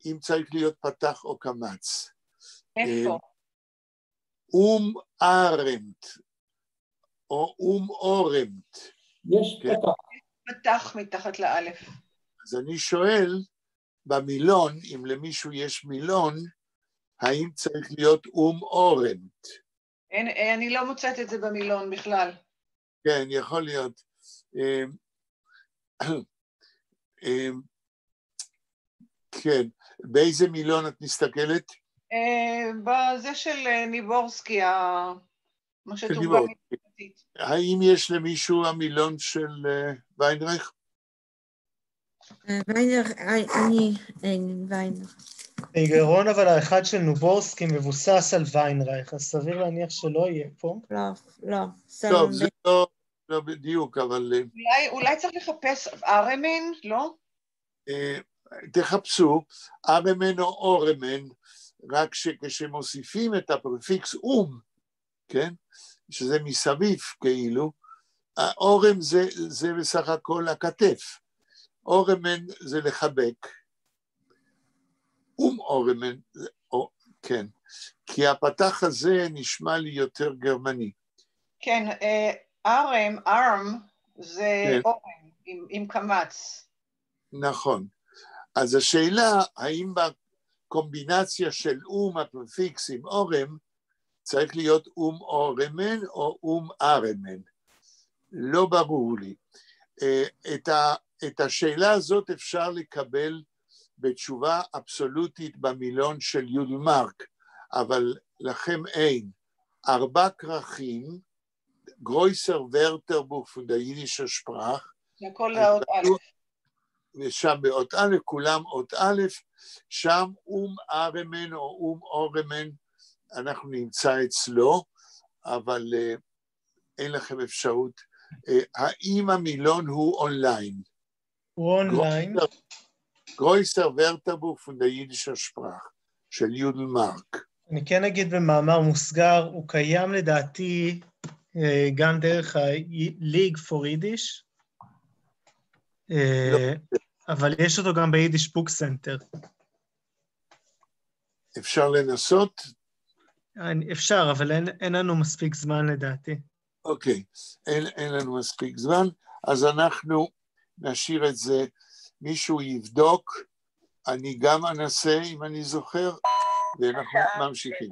אם צריך להיות פתח או קמץ. איפה? ארמט, או אורמט. יש פתח. פתח מתחת לאלף. אז אני שואל, במילון, אם למישהו יש מילון, האם צריך להיות אורמט? אני לא מוצאת את זה במילון בכלל. כן, יכול להיות. כן, באיזה מילון את מסתכלת? בזה של ניבורסקי, מה שתורגם משפטית. האם יש למישהו המילון של ויינרייך? ויינרייך, אין ויינרייך. בעיקרון אבל האחד של נובורסקי מבוסס על ויינרייך, אז סביר להניח שלא יהיה פה. לא. טוב, זה לא בדיוק, אבל... אולי צריך לחפש ארמן, לא? תחפשו, ארמן או אורמן, רק שכשמוסיפים את הפרפיקס כן? שזה מסביב כאילו, האורם זה בסך הכל הכתף, אורמן זה לחבק, אורמן, כן, כי הפתח הזה נשמע לי יותר גרמני. כן, ארם זה כן. אורם עם קמץ. נכון, אז השאלה האם בקומבינציה של הפרפיקס עם אורם, צריך להיות אורמן או ארמן, לא ברור לי. את השאלה הזאת אפשר לקבל בתשובה אבסולוטית במילון של יודלמרק, אבל לכם אין. 4 כרכים, גרויסר ורטרבוך von der jüdischer Sprache, הכל לאות א'. ושם באות א', כולם אות א', שם ארמן או אורמן, אנחנו נמצא אצלו, אבל אין לכם אפשרות. האם המילון הוא אונליין? הוא אונליין. גרויסר ורטרבוך von der jüdischer Sprache, של יודלמרק. אני כן אגיד במאמר מוסגר, הוא קיים לדעתי גם דרך ה-League for Yiddish, אבל יש אותו גם ביידיש בוק סנטר. אפשר לנסות? אפשר, אבל אין לנו מספיק זמן לדעתי. אוקיי, אין לנו מספיק זמן, אז אנחנו נשאיר את זה, מישהו יבדוק, אני גם אנסה אם אני זוכר, ואנחנו ממשיכים.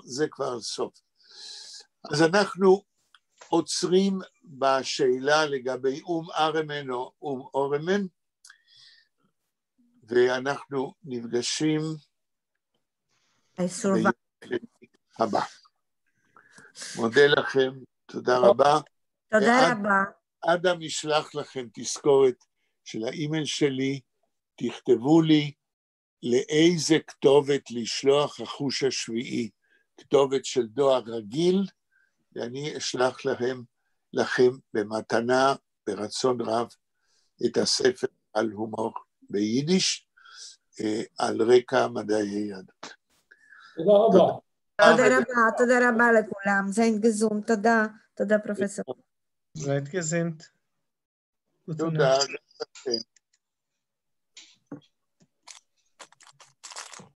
זה כבר סוף. אז אנחנו עוצרים בשאלה לגבי ארמן או אורמן, ואנחנו נפגשים הבא. מודה לכם, תודה רבה. תודה רבה. אדם ישלח לכם תזכורת של האימייל שלי, תכתבו לי לאיזה כתובת לשלוח החוש השביעי, כתובת של דואר רגיל, ואני אשלח לכם במתנה, ברצון רב, את הספר על הומור ביידיש, על רקע מדעי יהדות. תודה רבה. תודה רבה לכולם, זיין גזונט, תודה פרופסור. זיין גזונט. תודה.